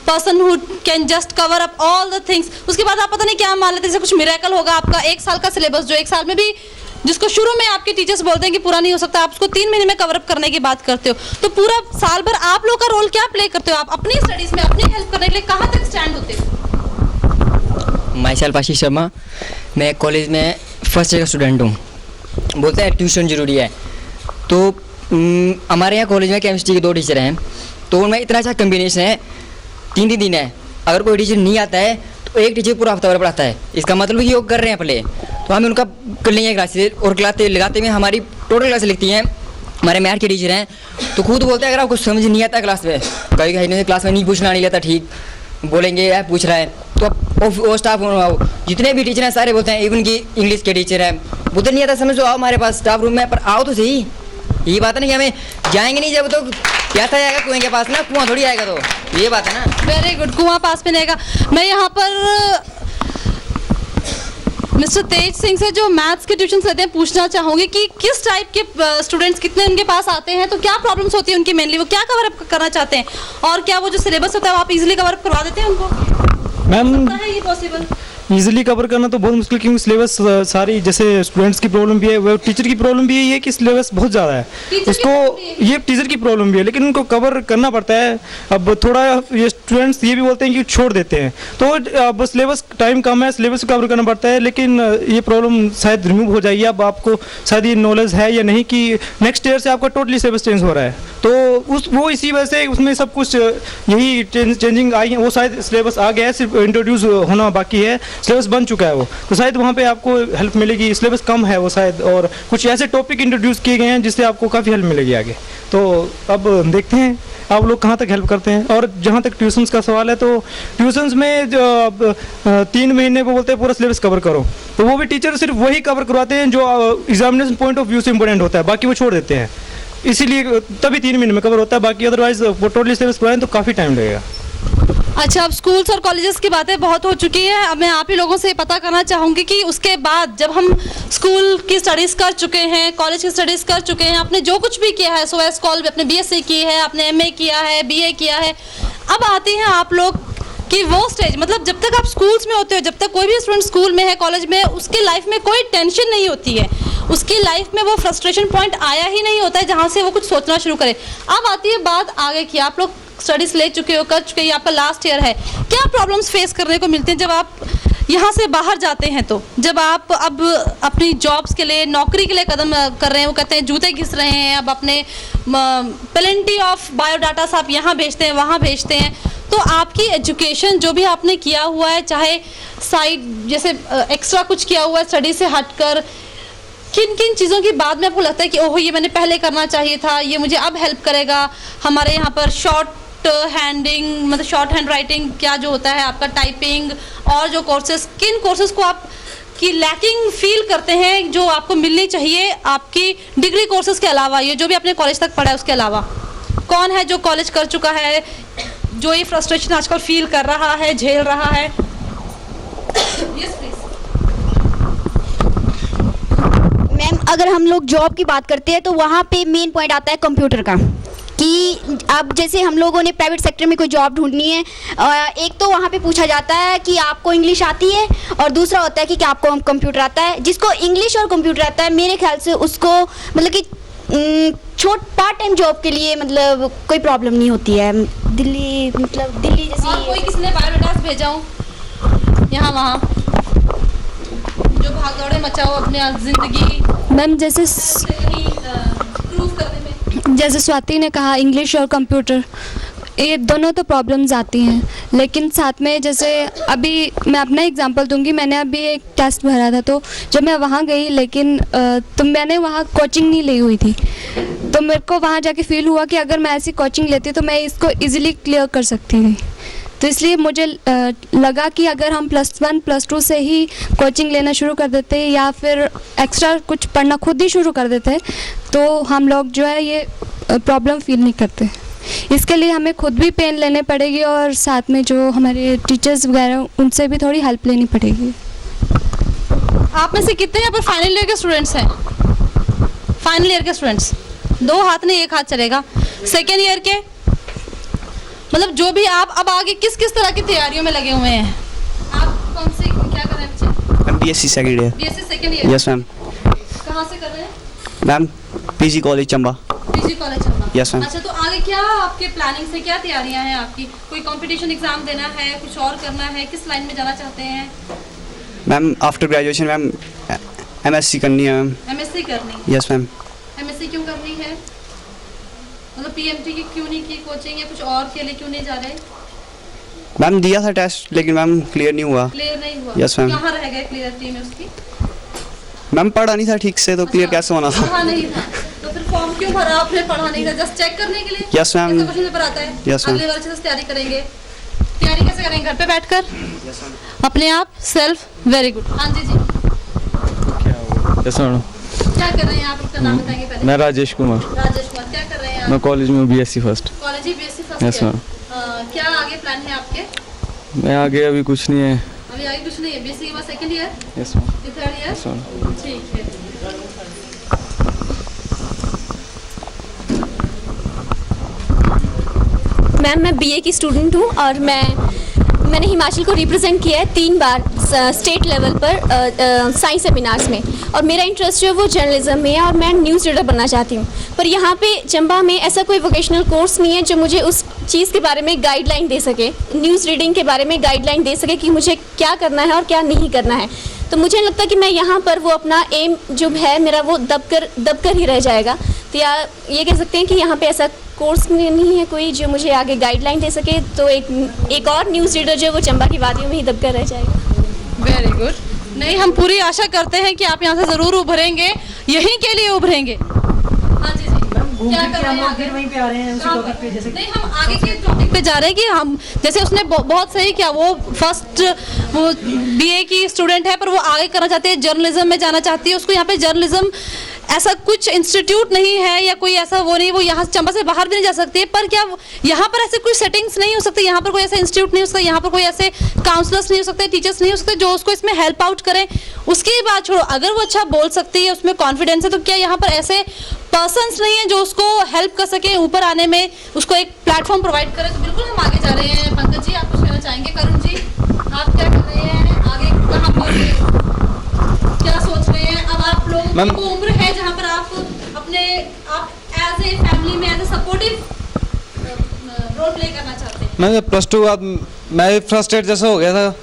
[SPEAKER 2] person who can just cover up all the things. उसके बाद आप पता नहीं क्या मान लेते जैसे कुछ मिरेकल होगा। आपका 1 साल का सिलेबस जो 1 साल में भी जिसको शुरू में आपके टीचर्स बोलते हैं कि पूरा नहीं हो सकता, आप उसको 3 महीने में कवर अप करने की बात करते हो। तो पूरा साल भर आप लोग का रोल क्या प्ले करते हो? आप अपनी स्टडीज में अपनी हेल्प करने के लिए कहाँ तक स्टैंड होते हो?
[SPEAKER 11] माई सेल्फ आशीष शर्मा, मैं कॉलेज में फर्स्ट ईयर का स्टूडेंट हूँ। बोलते हैं ट्यूशन ज़रूरी है, तो हमारे यहाँ कॉलेज में केमिस्ट्री के 2 टीचर हैं, तो उनमें इतना अच्छा कम्बिनेशन है, 3 दिन है। अगर कोई टीचर नहीं आता है तो एक टीचर पूरा हफ्ता भर पढ़ाता है। इसका मतलब कि योग कर रहे हैं पहले, तो हमें उनका कर लेंगे क्लासेस और लगाते में हमारी टोटल क्लासेस लिखती हैं। हमारे मैथ के टीचर हैं तो खुद बोलते हैं अगर आपको समझ नहीं आता क्लास में, कभी कहीं क्लास में नहीं पूछना नहीं आता, ठीक बोलेंगे यार पूछ रहा है तो आप वो स्टाफ जितने भी टीचर हैं सारे बोलते हैं, इवन की इंग्लिश के टीचर हैं बोलते नहीं आता समझ, तो आओ हमारे पास स्टाफ रूम में, पर आओ तो सही। ये बात है ना कि हमें जाएंगे नहीं जब तो क्या था आएगा कुएं के पास ना, कुआं थोड़ी आएगा, तो ये बात है ना।
[SPEAKER 2] वेरी गुड, कुआं पास में नहीं आएगा। मैं यहाँ पर मिस्टर तेज सिंह से जो मैथ्स के ट्यूशन लेते हैं पूछना चाहूँगी कि किस टाइप के स्टूडेंट्स कितने उनके पास आते हैं, तो क्या प्रॉब्लम्स होती है उनकी मेनली, वो क्या कवर अप करना चाहते हैं, और क्या वो जो सिलेबस होता है वो आप इजीली कवर अप करवा देते हैं उनको?
[SPEAKER 5] मैम
[SPEAKER 2] है ये पॉसिबल?
[SPEAKER 5] इजीली कवर करना तो बहुत मुश्किल, क्योंकि सिलेबस सारी जैसे स्टूडेंट्स की प्रॉब्लम भी है, वो टीचर की प्रॉब्लम भी है कि सिलेबस बहुत ज़्यादा है उसको, ये टीचर की प्रॉब्लम भी है, लेकिन उनको कवर करना पड़ता है। अब थोड़ा ये स्टूडेंट्स ये भी बोलते हैं कि छोड़ देते हैं, तो अब सिलेबस टाइम कम है, सिलेबस कवर करना पड़ता है, लेकिन ये प्रॉब्लम शायद रिमूव हो जाएगी। अब आपको शायद ये नॉलेज है या नहीं कि नेक्स्ट ईयर से आपका टोटली सिलेबस चेंज हो रहा है, तो वो इसी वजह से उसमें सब कुछ यही चेंजिंग आई है, वो शायद सिलेबस आ गया है, सिर्फ इंट्रोड्यूस होना बाकी है, सिलेबस बन चुका है वो, तो शायद वहाँ पे आपको हेल्प मिलेगी। सिलेबस कम है वो शायद, और कुछ ऐसे टॉपिक इंट्रोड्यूस किए गए हैं जिससे आपको काफ़ी हेल्प मिलेगी आगे। तो अब देखते हैं आप लोग कहाँ तक हेल्प करते हैं। और जहाँ तक ट्यूशन्स का सवाल है, तो ट्यूशन्स में जो 3 महीने वो बोलते हैं पूरा सिलेबस कवर करो, तो वो भी टीचर सिर्फ वही कवर करवाते हैं जो एग्जामिनेशन पॉइंट ऑफ व्यू से इंपॉर्टेंट होता है, बाकी वो छोड़ देते हैं, इसीलिए तभी 3 महीने में कवर होता है, बाकी अदरवाइज वो टोटली सिलेबस करवाएं तो काफ़ी टाइम लगेगा।
[SPEAKER 2] अच्छा, अब स्कूल्स और कॉलेजेस की बातें बहुत हो चुकी है, अब मैं आप ही लोगों से पता करना चाहूँगी कि उसके बाद जब हम स्कूल की स्टडीज़ कर चुके हैं, कॉलेज की स्टडीज़ कर चुके हैं, आपने जो कुछ भी किया है, SOS कॉलेज अपने BSc की है, आपने MA किया है, BA किया है, अब आती हैं आप लोग कि वो स्टेज, मतलब जब तक आप स्कूल्स में होते हो, जब तक कोई भी स्टूडेंट स्कूल में है, कॉलेज में है, उसकी लाइफ में कोई टेंशन नहीं होती है, उसकी लाइफ में वो फ्रस्ट्रेशन पॉइंट आया ही नहीं होता है जहाँ से वो कुछ सोचना शुरू करे। अब आती है बात आगे की, आप लोग स्टडीज ले चुके हो, कर चुके हो, ये आपका लास्ट ईयर है, क्या प्रॉब्लम्स फेस करने को मिलते हैं जब आप यहाँ से बाहर जाते हैं? तो जब आप अब अपनी जॉब्स के लिए, नौकरी के लिए कदम कर रहे हैं, वो कहते हैं जूते घिस रहे हैं, अब अपने प्लेंटी ऑफ बायोडाटास आप यहाँ भेजते हैं, वहाँ भेजते हैं, तो आपकी एजुकेशन जो भी आपने किया हुआ है, चाहे साइड जैसे एक्स्ट्रा कुछ किया हुआ है स्टडी से हटकर, किन किन चीज़ों की बाद में आपको लगता है कि ओहो ये मैंने पहले करना चाहिए था, ये मुझे अब हेल्प करेगा? हमारे यहाँ पर शॉर्ट हैंडिंग, मतलब शॉर्ट हैंड राइटिंग क्या जो होता है आपका, टाइपिंग और जो कोर्सेज, किन कोर्सेज को आप की लैकिंग फील करते हैं जो आपको मिलनी चाहिए आपकी डिग्री कोर्सेज के अलावा, ये जो भी आपने कॉलेज तक पढ़ा है उसके अलावा? कौन है जो कॉलेज कर चुका है, जो ये फ्रस्ट्रेशन आजकल फील कर रहा है, झेल रहा है? यस प्लीज
[SPEAKER 4] मैम, अगर हम लोग जॉब की बात करते हैं तो वहाँ पे मेन पॉइंट आता है कंप्यूटर का, कि अब जैसे हम लोगों ने प्राइवेट सेक्टर में कोई जॉब ढूंढनी है, एक तो वहाँ पे पूछा जाता है कि आपको इंग्लिश आती है, और दूसरा होता है कि आपको कंप्यूटर आता है। जिसको इंग्लिश और कंप्यूटर आता है, मेरे ख्याल से उसको मतलब कि पार्ट टाइम जॉब के लिए मतलब कोई प्रॉब्लम नहीं होती है। दिल्ली जैसी।
[SPEAKER 2] और कोई किसने बायोडाटा भेजा हो यहाँ वहाँ, जो भाग दौड़े मचाओ अपने जिंदगी
[SPEAKER 9] मैम जैसे
[SPEAKER 2] प्रूव करने में?
[SPEAKER 9] जैसे स्वाति ने कहा, इंग्लिश और कंप्यूटर ये दोनों तो प्रॉब्लम्स आती हैं, लेकिन साथ में जैसे अभी मैं अपना एग्जांपल दूंगी, मैंने अभी एक टेस्ट भरा था, तो जब मैं वहाँ गई, लेकिन तो मैंने वहाँ कोचिंग नहीं ली हुई थी, तो मेरे को वहाँ जाके फील हुआ कि अगर मैं ऐसी कोचिंग लेती तो मैं इसको इजीली क्लियर कर सकती थी। तो इसलिए मुझे लगा कि अगर हम +1 +2 से ही कोचिंग लेना शुरू कर देते या फिर एक्स्ट्रा कुछ पढ़ना खुद ही शुरू कर देते, तो हम लोग जो है ये प्रॉब्लम फील नहीं करते। इसके लिए हमें खुद भी पेन लेने पड़ेगी और साथ में जो हमारे टीचर्स वगैरह उनसे भी थोड़ी हेल्प लेनी पड़ेगी।
[SPEAKER 2] आप में से कितने यहाँ पर फाइनल ईयर के स्टूडेंट्स हैं? फाइनल ईयर के स्टूडेंट्स, 2 हाथ नहीं, 1 हाथ चलेगा। सेकेंड ईयर के, मतलब जो भी आप अब आगे किस किस तरह की तैयारियों में लगे हुए हैं? आप कौन से क्या कर रहे हैं बच्चे?
[SPEAKER 10] Ma'am BSc second year.
[SPEAKER 2] BSc second year?
[SPEAKER 10] Yes ma'am.
[SPEAKER 2] कहाँ से कर रहे हैं?
[SPEAKER 10] Ma'am PG college Chamba.
[SPEAKER 2] PG college Chamba.
[SPEAKER 10] Yes ma'am.
[SPEAKER 2] अच्छा, तो आगे क्या आपके प्लानिंग से क्या तैयारियां हैं आपकी? कोई कंपटीशन एग्जाम देना है, कुछ और करना है, किस लाइन में जाना चाहते हैं?
[SPEAKER 10] Ma'am after graduation ma'am MSc करनी है मैम।
[SPEAKER 2] MSc करनी?
[SPEAKER 10] Yes ma'am.
[SPEAKER 2] MSc क्यों करनी है? मतलब PMT की क्यों नहीं की कोचिंग, या कुछ और के लिए क्यों नहीं जा रहे?
[SPEAKER 10] मैम दिया था टेस्ट, लेकिन मैम क्लियर नहीं हुआ।
[SPEAKER 2] क्लियर नहीं हुआ?
[SPEAKER 10] Yes ma'am.
[SPEAKER 2] कहाँ रह गए क्लियरिटी में उसकी?
[SPEAKER 10] मैम पढ़ा नहीं था ठीक से, तो क्लियर कैसे होना था?
[SPEAKER 2] पढ़ा नहीं था, तो फिर फॉर्म क्यों भरा आपने? पढ़ा नहीं था, जस्ट चेक करने के लिए?
[SPEAKER 10] Yes ma'am.
[SPEAKER 2] कैसे क्वेश्चन पेपर आता है?
[SPEAKER 10] Yes ma'am.
[SPEAKER 2] अगले बार अच्छे से तैयारी करेंगे। तैयारी कैसे करेंगे? घर पे बैठकर?
[SPEAKER 10] Yes ma'am.
[SPEAKER 2] अपने आप सेल्फ? Very good. हाँ जी जी,
[SPEAKER 12] यस मैडम।
[SPEAKER 2] क्या कर रहे हैं आप? अपना नाम बताएंगे पहले।
[SPEAKER 12] मैं राजेश कुमार।
[SPEAKER 2] राजेश कुमार, क्या कर रहे हैं
[SPEAKER 12] मैं
[SPEAKER 2] आप?
[SPEAKER 12] कॉलेज में BSc फर्स्ट।
[SPEAKER 2] कॉलेज ही BSc फर्स्ट?
[SPEAKER 12] Yes ma'am.
[SPEAKER 2] क्या आगे प्लान है आपके?
[SPEAKER 12] मैं आगे अभी कुछ नहीं है।
[SPEAKER 2] अभी आगे कुछ नहीं है? BSc के बाद सेकंड ईयर?
[SPEAKER 12] Yes ma'am.
[SPEAKER 2] ये थर्ड ईयर?
[SPEAKER 12] Yes ma'am.
[SPEAKER 2] ठीक है।
[SPEAKER 3] मैम मैं BA की स्टूडेंट हूँ और मैंने हिमाचल को रिप्रेजेंट किया है 3 बार स्टेट लेवल पर साइंस सेमिनार्स में, और मेरा इंटरेस्ट जो है वो जर्नलिज्म में है और मैं न्यूज़ रीडर बनना चाहती हूँ। पर यहाँ पे चंबा में ऐसा कोई वोकेशनल कोर्स नहीं है जो मुझे उस चीज़ के बारे में गाइडलाइन दे सके, न्यूज़ रीडिंग के बारे में गाइडलाइन दे सके कि मुझे क्या करना है और क्या नहीं करना है। तो मुझे लगता है कि मैं यहाँ पर वो अपना एम जो है मेरा वो दबकर ही रह जाएगा। तो या ये कह सकते हैं कि यहाँ पे ऐसा कोर्स नहीं है कोई जो मुझे आगे गाइडलाइन दे सके, तो एक और न्यूज़ रीडर जो है वो चंबा की वादियों में ही दबकर रह जाएगा।
[SPEAKER 2] Very good. नहीं, हम पूरी आशा करते हैं कि आप यहाँ से ज़रूर उभरेंगे, यहीं के लिए उभरेंगे। हाँ जी जी, क्या कर रहे हैं आगे?
[SPEAKER 5] वहीं पे आ रहे हैं उसी टॉपिक पे। जैसे
[SPEAKER 2] नहीं, हम आगे के टॉपिक पे जा रहे हैं कि हम जैसे उसने बहुत सही किया, वो फर्स्ट वो BA की स्टूडेंट है पर वो आगे करना चाहती है, जर्नलिज्म में जाना चाहती है। उसको यहाँ पे जर्नलिज्म ऐसा कुछ इंस्टीट्यूट नहीं है या कोई ऐसा वो नहीं, वो यहाँ चंबा से बाहर भी नहीं जा सकती है। पर क्या यहाँ पर ऐसे कोई सेटिंग्स नहीं हो सकती? यहाँ पर कोई ऐसा इंस्टीट्यूट नहीं हो सकता? यहाँ पर कोई ऐसे काउंसलर्स नहीं हो सकते, टीचर्स नहीं हो सकते जो उसको इसमें हेल्प आउट करें? उसकी बात छोड़ो, अगर वो अच्छा बोल सकती है, उसमें कॉन्फिडेंस है, तो क्या यहाँ पर ऐसे पर्सन्स नहीं है जो उसको हेल्प कर सके ऊपर आने में, उसको एक प्लेटफॉर्म प्रोवाइड करें? तो बिल्कुल हम आगे जा रहे हैं। पंकज जी, आप कुछ कहना चाहेंगे? करुण जी, आप क्या कर रहे हैं आगे? कहाँ पर क्या सोच रहे हैं? अब आप लोगों की वो उम्र है जहाँ पर आप एज ए फैमिली में as a supportive role play करना चाहते हैं?
[SPEAKER 6] मैं प्लस टू बाद मैं फ्रस्ट्रेट जैसा हो गया था।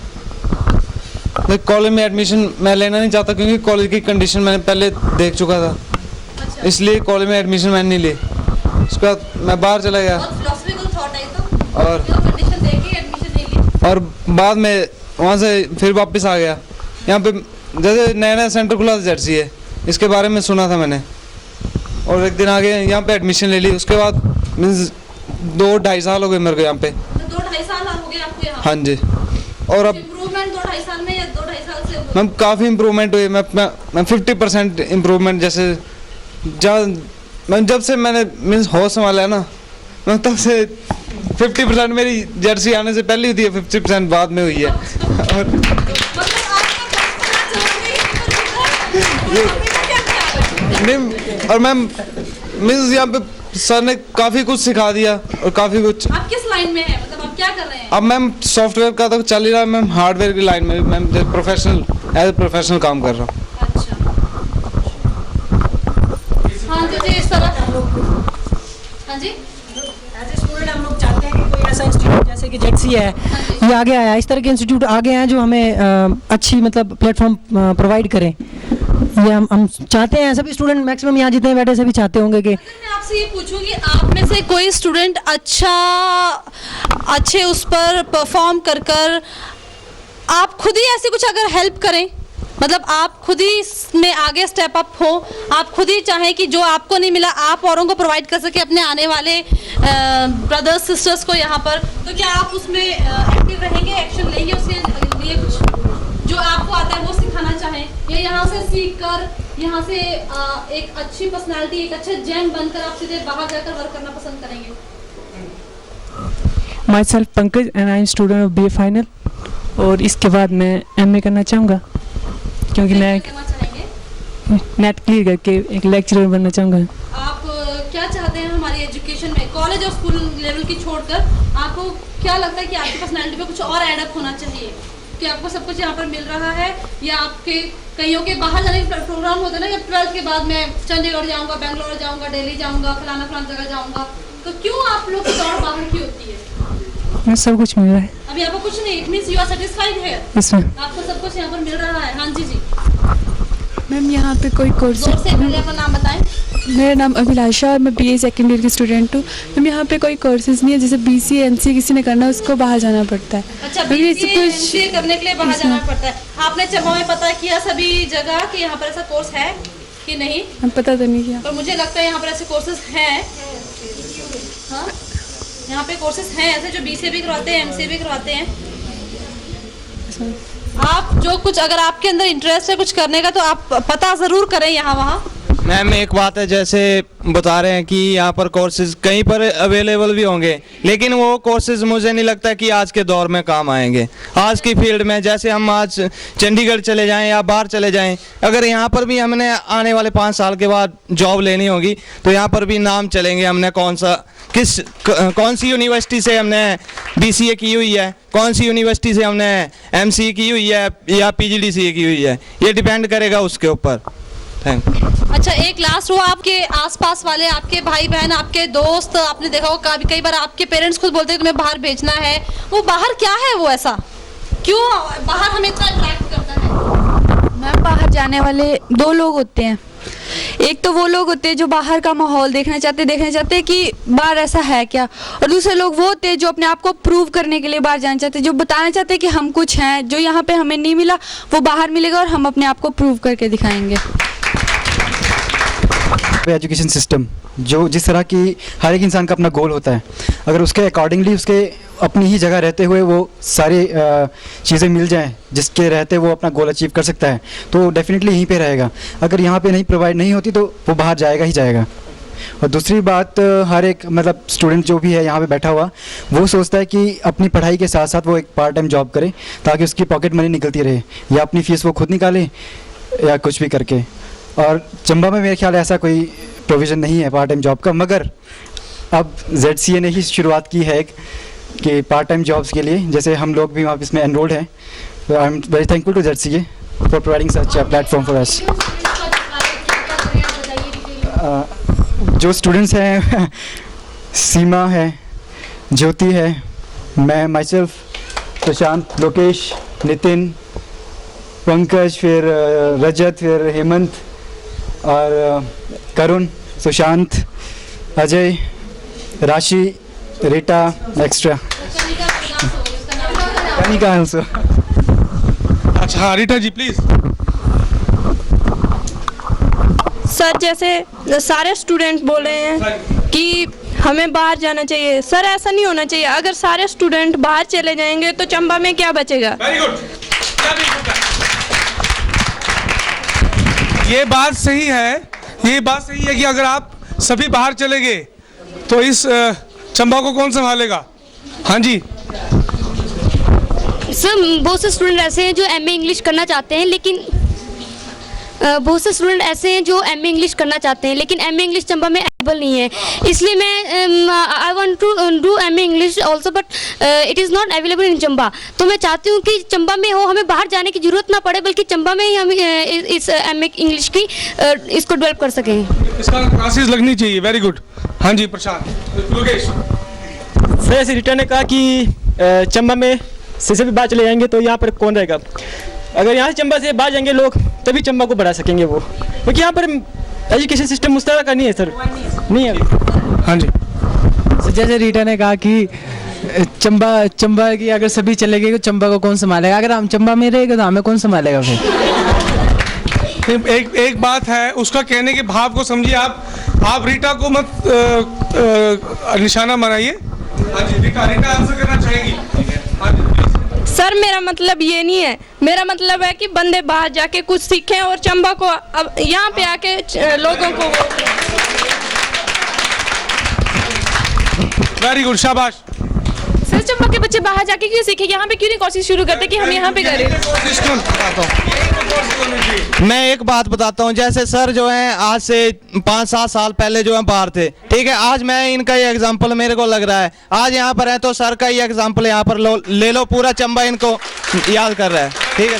[SPEAKER 6] मैं कॉलेज में एडमिशन मैं लेना नहीं चाहता क्योंकि कॉलेज की कंडीशन मैंने पहले देख चुका था,
[SPEAKER 2] अच्छा,
[SPEAKER 6] इसलिए कॉलेज में एडमिशन मैंने नहीं ली। उसके बाद मैं बाहर चला गया
[SPEAKER 2] बहुत फिलोसफिकल थॉट है तो,
[SPEAKER 6] और
[SPEAKER 2] कंडीशन देख के एडमिशन नहीं ली।
[SPEAKER 6] और बाद में वहाँ से फिर वापस आ गया। यहाँ पे जैसे नया नया सेंटर खुला था जेडसी है, इसके बारे में सुना था मैंने, और एक दिन आगे यहाँ पे एडमिशन ले ली। उसके बाद मीन्स 2-2.5 साल हो गए मेरे को यहाँ पे।
[SPEAKER 2] 2-2.5 साल हो गए आपको यहाँ?
[SPEAKER 6] हाँ जी। और अब
[SPEAKER 2] इम्प्रूवमेंट 2-2.5 साल में या 2-2.5 साल से?
[SPEAKER 6] मैम काफ़ी इम्प्रूवमेंट हुई। मैं 50% इम्प्रूवमेंट जैसे मैम जब से मैंने मीन्स होश संभाला है ना, मैं तब से 50% मेरी जर्सी आने से पहले हुई है, 50% बाद में हुई है। और नहीं, और मैम मीन्स यहाँ पे सर ने काफ़ी कुछ सिखा दिया और काफ़ी कुछ।
[SPEAKER 2] आप किस लाइन में हैं, मतलब आप क्या कर रहे हैं?
[SPEAKER 6] अब मैम सॉफ्टवेयर का तो चल ही रहा है मैम, हार्डवेयर की लाइन में ma'am professional as a professional काम कर रहा हूँ।
[SPEAKER 2] अच्छा, हाँ जी, इस तरह। हाँ जी,
[SPEAKER 5] एज ए स्टूडेंट हम लोग चाहते हैं कि कोई ऐसा इंस्टीट्यूट जैसे कि जेडसी है ये आगे आया, इस तरह के इंस्टीट्यूट आगे हैं जो हमें अच्छी मतलब प्लेटफॉर्म प्रोवाइड करें। ये हम चाहते हैं, सभी स्टूडेंट मैक्सिमम यहाँ जितने बैठे सभी चाहते होंगे कि।
[SPEAKER 2] मैं आपसे ये पूछूंगी, आप में से कोई स्टूडेंट अच्छे उस पर परफॉर्म कर आप खुद ही ऐसी कुछ अगर हेल्प करें, मतलब आप खुद ही इसमें आगे स्टेप अप हो, आप खुद ही चाहें कि जो आपको नहीं मिला आप औरों को प्रोवाइड कर सके अपने आने वाले ब्रदर्स सिस्टर्स को यहाँ पर, तो क्या आप उसमें एक्टिव रहेंगे, एक्शन लेंगे उसके लिए? कुछ जो आपको आता है वो सिखाना चाहें, या यहाँ से सीख कर यहाँ से एक अच्छी पर्सनालिटी, एक अच्छा जेम बनकर आप सीधे बाहर जाकर वर्क करना पसंद करेंगे?
[SPEAKER 5] My self Pankaj and I am student of BA final, और इसके बाद मैं MA करना चाहूँगा क्योंकि मैं नेट क्लियर करके एक लेक्चरर बनना चाहूँगा।
[SPEAKER 2] आप क्या चाहते हैं हमारी एजुकेशन में, कॉलेज और स्कूल लेवल की छोड़कर आपको क्या लगता है कि आपकी पर्सनैलिटी पे कुछ और एड अप होना चाहिए कि आपको सब कुछ यहाँ पर मिल रहा है, या आपके कईयों के बाहर जाने के प्रोग्राम होते हैं ना कि 12th के बाद मैं चंडीगढ़ जाऊँगा, बेंगलोर जाऊँगा, दिल्ली जाऊँगा, फलाना जगह जाऊँगा, तो क्यों आप लोग की दौड़ बाहर की होती है?
[SPEAKER 5] मैं सब कुछ मिल रहा है
[SPEAKER 2] अभी आपको कुछ नहीं, it means you are satisfied है,
[SPEAKER 5] इसमें
[SPEAKER 2] आपको सब कुछ यहाँ पर मिल रहा है। हाँ जी जी
[SPEAKER 9] मैम यहाँ पे कोई कोर्स?
[SPEAKER 2] जोर से पहले अपना नाम बताएं।
[SPEAKER 9] मेरा नाम अभिलाषा और मैं BA सेकेंड ईयर की स्टूडेंट हूँ। मैम यहाँ पे कोई कोर्सेज नहीं है, जैसे BCA MCA किसी ने करना है उसको बाहर जाना पड़ता है।
[SPEAKER 2] अच्छा, BCA MCA करने के लिए बाहर जाना पड़ता है। आपने चम्बा में पता किया सभी जगह कि यहाँ पर ऐसा कोर्स है कि नहीं?
[SPEAKER 9] हम पता तो नहीं किया,
[SPEAKER 2] पर मुझे लगता है यहाँ पर ऐसे कोर्सेज हैं। हाँ, यहाँ पे कोर्सेज हैं ऐसे जो BCA भी करवाते हैं, MCA भी करवाते हैं। आप जो कुछ अगर आपके अंदर इंटरेस्ट है कुछ करने का तो आप पता ज़रूर करें यहाँ वहाँ।
[SPEAKER 6] मैम एक बात है, जैसे बता रहे हैं कि यहाँ पर कोर्सेज कहीं पर अवेलेबल भी होंगे, लेकिन वो कोर्सेज मुझे नहीं लगता कि आज के दौर में काम आएंगे। आज की फील्ड में जैसे हम आज चंडीगढ़ चले जाएं या बाहर चले जाएं, अगर यहाँ पर भी हमने आने वाले 5 साल के बाद जॉब लेनी होगी तो यहाँ पर भी नाम चलेंगे हमने कौन सी यूनिवर्सिटी से हमने BCA की हुई है, कौन सी यूनिवर्सिटी से हमने MCA की हुई है या PGDCA की हुई है, ये डिपेंड करेगा उसके ऊपर। Thank you.
[SPEAKER 2] अच्छा, एक लास्ट, वो आपके आसपास वाले, आपके भाई बहन, आपके दोस्त, आपने देखा होगा कई बार आपके पेरेंट्स खुद बोलते हैं तुम्हें बाहर भेजना है, वो बाहर क्या है, वो ऐसा क्यों बाहर हमें इतना अट्रैक्ट करता है?
[SPEAKER 9] मैम बाहर जाने वाले 2 लोग होते हैं। एक तो वो लोग होते हैं जो बाहर का माहौल देखना चाहते हैं कि बाहर ऐसा है क्या, और दूसरे लोग वो होते हैं जो अपने आप को प्रूव करने के लिए बाहर जाना चाहते हैं, जो बताना चाहते हैं कि हम कुछ हैं, जो यहाँ पे हमें नहीं मिला वो बाहर मिलेगा और हम अपने आप को प्रूव करके दिखाएंगे।
[SPEAKER 7] एजुकेशन सिस्टम जो जिस तरह की हर एक इंसान का अपना गोल होता है, अगर उसके अकॉर्डिंगली उसके अपनी ही जगह रहते हुए वो सारी चीज़ें मिल जाएं जिसके रहते वो अपना गोल अचीव कर सकता है, तो डेफिनेटली यहीं पे रहेगा। अगर यहाँ पे नहीं प्रोवाइड नहीं होती तो वो बाहर जाएगा ही जाएगा। और दूसरी बात, हर एक मतलब स्टूडेंट जो भी है यहाँ पे बैठा हुआ वो सोचता है कि अपनी पढ़ाई के साथ साथ वो एक पार्ट टाइम जॉब करे ताकि उसकी पॉकेट मनी निकलती रहे, या अपनी फ़ीस वो खुद निकाले या कुछ भी करके। और चंबा में मेरे ख्याल ऐसा कोई प्रोविज़न नहीं है पार्ट टाइम जॉब का, मगर अब ZCA ने ही शुरुआत की है कि पार्ट टाइम जॉब्स के लिए, जैसे हम लोग भी वहाँ इसमें एनरोल्ड हैं। तो I am very thankful to ZCA for providing such a platform for us. जो स्टूडेंट्स हैं सीमा है, ज्योति है, मैं माइसेल्फ, प्रशांत, लोकेश, नितिन, पंकज, फिर रजत, फिर हेमंत और करुण, सुशांत, अजय, राशि, रीटा, एक्स्ट्रा, कनिका आल्सो।
[SPEAKER 13] अच्छा हाँ रीटा जी प्लीज।
[SPEAKER 1] सर जैसे सारे स्टूडेंट बोल रहे हैं कि हमें बाहर जाना चाहिए, सर ऐसा नहीं होना चाहिए। अगर सारे स्टूडेंट बाहर चले जाएंगे तो चंबा में क्या बचेगा?
[SPEAKER 13] Very good. ये बात सही है, ये बात सही है कि अगर आप सभी बाहर चले गए तो इस चंबा को कौन संभालेगा? हाँ जी
[SPEAKER 14] सर, बहुत से स्टूडेंट ऐसे हैं जो एमए इंग्लिश करना चाहते हैं, लेकिन बहुत से स्टूडेंट ऐसे हैं जो एमए इंग्लिश करना चाहते हैं, लेकिन एमए इंग्लिश चंबा में अवेलेबल नहीं है। इसलिए मैं I want to do MA English also, but it is not available in Chamba. तो मैं चाहती हूँ कि चंबा में हो, हमें बाहर जाने की ज़रूरत ना पड़े, बल्कि चंबा में ही हम इस एमए इंग्लिश की इसको डेवलप कर सकें।
[SPEAKER 13] इसका क्लासेस लगनी चाहिए। Very good. हाँ जी प्रशांत। लोकेश
[SPEAKER 10] सर, ऐसे रीटा ने कहा कि चंबा में से भी बाहर चले जाएंगे तो यहाँ पर कौन रहेगा? अगर यहाँ से चंबा से बाहर जाएंगे लोग तभी चंबा को बढ़ा सकेंगे वो, क्योंकि यहाँ पर एजुकेशन सिस्टम उस तरह का नहीं है सर, नहीं है।
[SPEAKER 13] हाँ जी
[SPEAKER 5] सर, जैसे रीटा ने कहा कि चंबा की अगर सभी चले गए तो चंबा को कौन संभालेगा? अगर हम चंबा में रहेंगे तो हमें कौन संभालेगा फिर?
[SPEAKER 13] एक बात है, उसका कहने के भाव को समझिए आप रीटा को मत निशाना बनाइए। हाँ जी रीटा आंसर करना चाहेंगी? हाँ जी
[SPEAKER 1] सर मेरा मतलब ये नहीं है, मेरा मतलब है कि बंदे बाहर जाके कुछ सीखें और चंबा को अब यहाँ पे आके लोगों को।
[SPEAKER 13] वेरी गुड, शाबाश।
[SPEAKER 15] सर चंबा के बच्चे बाहर जाके क्यों सीखे, यहाँ पे क्यों नहीं कोशिश शुरू करते कि हम यहाँ पे करें?
[SPEAKER 6] मैं एक बात बताता हूँ, जैसे सर जो है आज से 5-7 साल पहले जो है बाहर थे, ठीक है, आज मैं इनका ही एग्जांपल मेरे को लग रहा है, आज यहाँ पर है तो सर का ही एग्जांपल यहाँ पर ले लो, पूरा चंबा इनको याद कर रहा है, ठीक है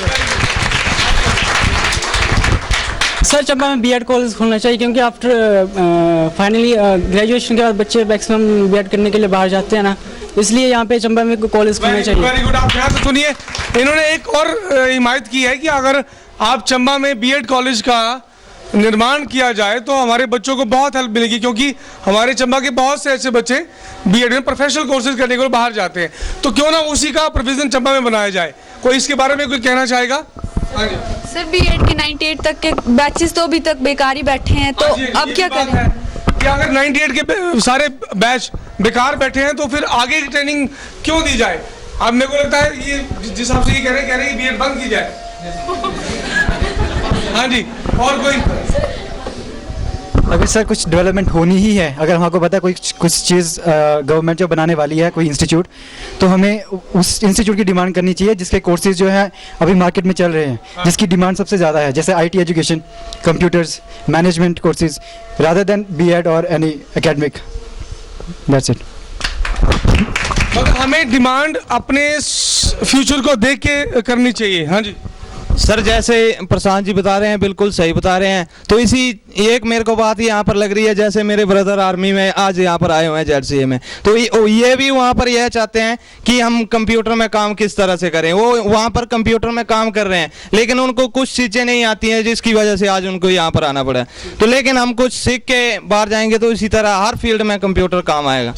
[SPEAKER 16] सर। चंबा में बीएड कॉलेज खोलना चाहिए, क्योंकि आफ्टर फाइनली ग्रेजुएशन के बाद बच्चे मैक्सिमम बीएड करने के लिए बाहर जाते हैं ना, इसलिए यहाँ पे चंबा में कॉलेज खोलना चाहिए।
[SPEAKER 13] Very good. आप ध्यान से सुनिए, इन्होंने एक और हिमायत की है कि अगर आप चंबा में बीएड कॉलेज का निर्माण किया जाए तो हमारे बच्चों को बहुत हेल्प मिलेगी, क्योंकि हमारे चंबा के बहुत से ऐसे बच्चे बीएड में प्रोफेशनल कोर्सेज करने के लिए बाहर जाते हैं, तो क्यों ना उसी का प्रोविजन चंबा में बनाया जाए। कोई इसके बारे में कोई कहना चाहेगा?
[SPEAKER 9] सर बीएड के 98 तक के बैचेस तो अभी तक बेकार ही बैठे हैं, तो अब क्या करें?
[SPEAKER 13] कि अगर 98 के सारे बैच बेकार बैठे हैं तो फिर आगे की ट्रेनिंग क्यों दी जाए? अब मेरे को लगता है ये जिस हिसाब से ये कह रहे हैं बीएड बंद की जाए। हाँ जी, और कोई?
[SPEAKER 7] अगर सर कुछ डेवलपमेंट होनी ही है, अगर हमको पता है कुछ चीज़ गवर्नमेंट जो बनाने वाली है, कोई इंस्टीट्यूट, तो हमें उस इंस्टीट्यूट की डिमांड करनी चाहिए जिसके कोर्सेज जो है अभी मार्केट में चल रहे हैं, जिसकी डिमांड सबसे ज़्यादा है, जैसे IT education, computers, management courses, rather than BEd और एनी एकेडमिक। That's it.
[SPEAKER 13] मतलब हमें डिमांड अपने फ्यूचर को देख के करनी चाहिए। हाँ जी
[SPEAKER 6] सर, जैसे प्रशांत जी बता रहे हैं बिल्कुल सही बता रहे हैं, तो इसी एक मेरे को बात यहाँ पर लग रही है, जैसे मेरे ब्रदर आर्मी में आज यहाँ पर आए हुए हैं ZCA में, तो ये भी वहाँ पर यह चाहते हैं कि हम कंप्यूटर में काम किस तरह से करें। वो वहाँ पर कंप्यूटर में काम कर रहे हैं, लेकिन उनको कुछ चीज़ें नहीं आती हैं, जिसकी वजह से आज उनको यहाँ पर आना पड़ा। तो लेकिन हम कुछ सीख के बाहर जाएंगे तो इसी तरह हर फील्ड में कंप्यूटर काम आएगा।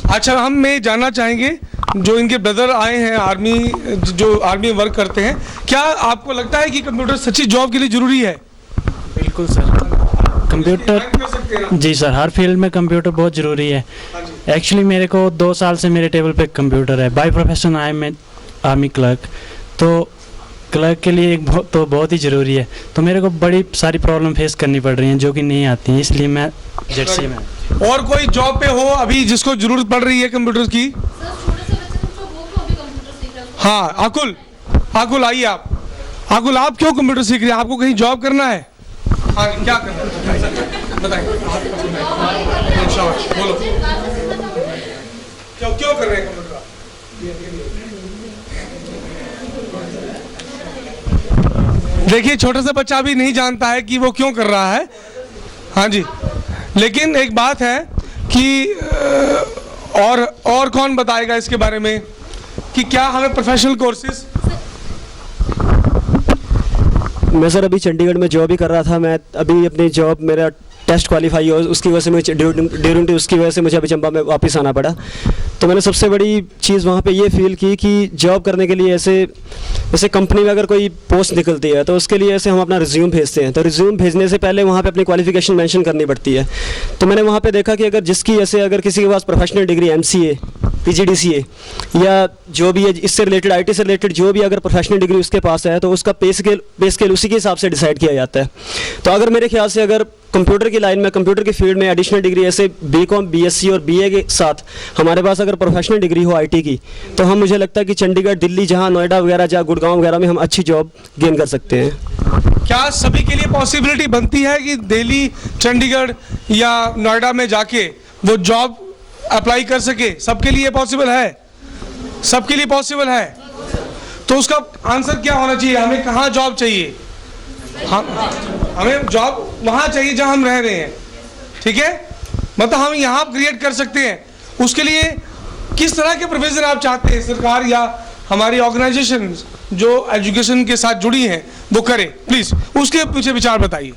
[SPEAKER 13] अच्छा, हम ये जानना चाहेंगे जो इनके ब्रदर आए हैं आर्मी, जो आर्मी वर्क करते हैं, क्या आपको लगता है कि कंप्यूटर सच्ची जॉब के लिए ज़रूरी है?
[SPEAKER 16] बिल्कुल सर, कंप्यूटर जी सर, हर फील्ड में कंप्यूटर बहुत ज़रूरी है। एक्चुअली मेरे को 2 साल से मेरे टेबल पे कंप्यूटर है। By profession I am army clerk, तो क्लर्क के लिए बहुत ही ज़रूरी है। तो मेरे को बड़ी सारी प्रॉब्लम फेस करनी पड़ रही हैं जो कि नहीं आती हैं, इसलिए मैं ZCA में।
[SPEAKER 13] और कोई जॉब पे हो अभी जिसको ज़रूरत पड़ रही है कंप्यूटर की? हाँ, आकुल आइए आप। आकुल, आप क्यों कंप्यूटर सीख रहे हैं? आपको कहीं जॉब करना है? हाँ, क्या करना है बताइए। बोलो, क्यों कर रहे हैं कंप्यूटर? देखिए, छोटा सा बच्चा अभी नहीं जानता है कि वो क्यों कर रहा है। हाँ जी, लेकिन एक बात है कि और कौन बताएगा इसके बारे में कि क्या हमें प्रोफेशनल कोर्सेज?
[SPEAKER 10] मैं सर अभी चंडीगढ़ में जॉब ही कर रहा था। मैं अभी अपनी जॉब मेरा टेस्ट क्वालिफाई हो, उसकी वजह से मुझे ड्यूरिंग उसकी वजह से मुझे अभी चंबा में वापस आना पड़ा। तो मैंने सबसे बड़ी चीज़ वहाँ पे ये फील की कि जॉब करने के लिए जैसे कंपनी में अगर कोई पोस्ट निकलती है तो उसके लिए ऐसे हम अपना रिज्यूम भेजते हैं, तो रिज्यूम भेजने से पहले वहाँ पे अपनी क्वालिफिकेशन मेंशन करनी पड़ती है। तो मैंने वहाँ पे देखा कि अगर अगर किसी के पास प्रोफेशनल डिग्री MCA PGDCA या जो भी है इससे रिलेटेड IT से रिलेटेड जो भी अगर प्रोफेशनल डिग्री उसके पास है तो उसका पे स्केल उसी के हिसाब से डिसाइड किया जाता है। तो अगर मेरे ख्याल से अगर कंप्यूटर की लाइन में, कंप्यूटर की फील्ड में एडिशनल डिग्री ऐसे BCom BSc और BA के साथ हमारे पास अगर प्रोफेशनल डिग्री हो IT की, तो हम मुझे लगता है कि चंडीगढ़, दिल्ली, जहाँ नोएडा वगैरह, जहाँ गुड़गांव वगैरह में हम अच्छी जॉब गेन कर सकते हैं।
[SPEAKER 13] क्या सभी के लिए पॉसिबिलिटी बनती है कि दिल्ली, चंडीगढ़ या नोएडा में जाके वो जॉब अप्लाई कर सके? सबके लिए पॉसिबल है? सबके लिए पॉसिबल है? तो उसका आंसर क्या होना चाहिए? हमें कहाँ जॉब चाहिए? हमें जॉब वहाँ चाहिए जहाँ हम रह रहे हैं, ठीक है? मतलब हम यहाँ क्रिएट कर सकते हैं। उसके लिए किस तरह के प्रोविजन आप चाहते हैं सरकार या हमारी ऑर्गेनाइजेशन जो एजुकेशन के साथ जुड़ी हैं वो करे? प्लीज़ उसके पीछे विचार बताइए।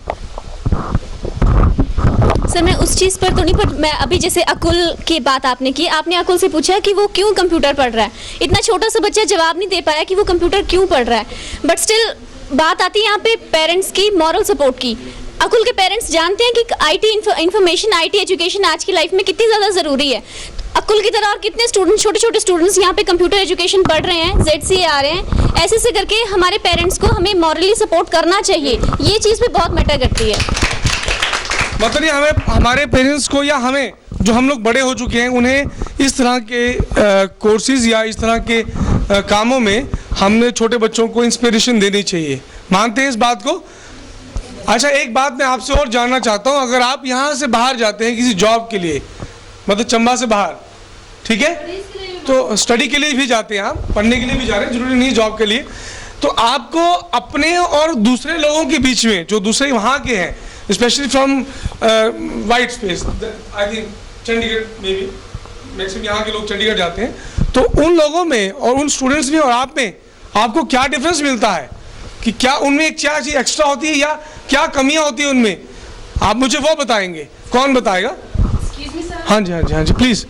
[SPEAKER 4] सर मैं उस चीज़ पर तो नहीं, पर मैं अभी जैसे अकुल की बात आपने की, आपने अकुल से पूछा कि वो क्यों कंप्यूटर पढ़ रहा है। इतना छोटा सा बच्चा जवाब नहीं दे पाया कि वो कंप्यूटर क्यों पढ़ रहा है, बट स्टिल बात आती है यहाँ पे पेरेंट्स की मॉरल सपोर्ट की। अकुल के पेरेंट्स जानते हैं कि IT एजुकेशन आज की लाइफ में कितनी ज़्यादा ज़रूरी है। अकुल की तरह और कितने स्टूडेंट्स, छोटे छोटे स्टूडेंट्स यहाँ पे कंप्यूटर एजुकेशन पढ़ रहे हैं, ZCA आ रहे हैं। ऐसे करके हमारे पेरेंट्स को हमें मॉरली सपोर्ट करना चाहिए। ये चीज़ भी बहुत मैटर करती है।
[SPEAKER 13] मतलब ये हमें, हमारे पेरेंट्स को या हमें, जो हम लोग बड़े हो चुके हैं, उन्हें इस तरह के कोर्सेज या इस तरह के कामों में हमने छोटे बच्चों को इंस्पिरेशन देनी चाहिए। मानते हैं इस बात को? अच्छा, एक बात मैं आपसे और जानना चाहता हूँ। अगर आप यहाँ से बाहर जाते हैं किसी जॉब के लिए, मतलब चंबा से बाहर, ठीक है, तो स्टडी के लिए भी जाते हैं, आप पढ़ने के लिए भी जा रहे हैं, जरूरी नहीं जॉब के लिए, तो आपको अपने और दूसरे लोगों के बीच में, जो दूसरे वहाँ के हैं, specially from white space, I think Chandigarh में भी मैक्सिमम यहाँ के लोग चंडीगढ़ जाते हैं, तो उन लोगों में और उन स्टूडेंट्स में और आप में आपको क्या डिफरेंस मिलता है? कि क्या उनमें एक क्या चीज़ एक्स्ट्रा होती है या क्या कमियां होती है उनमें? आप मुझे वो बताएंगे। कौन बताएगा? हाँ जी, हाँ जी, हाँ जी, please.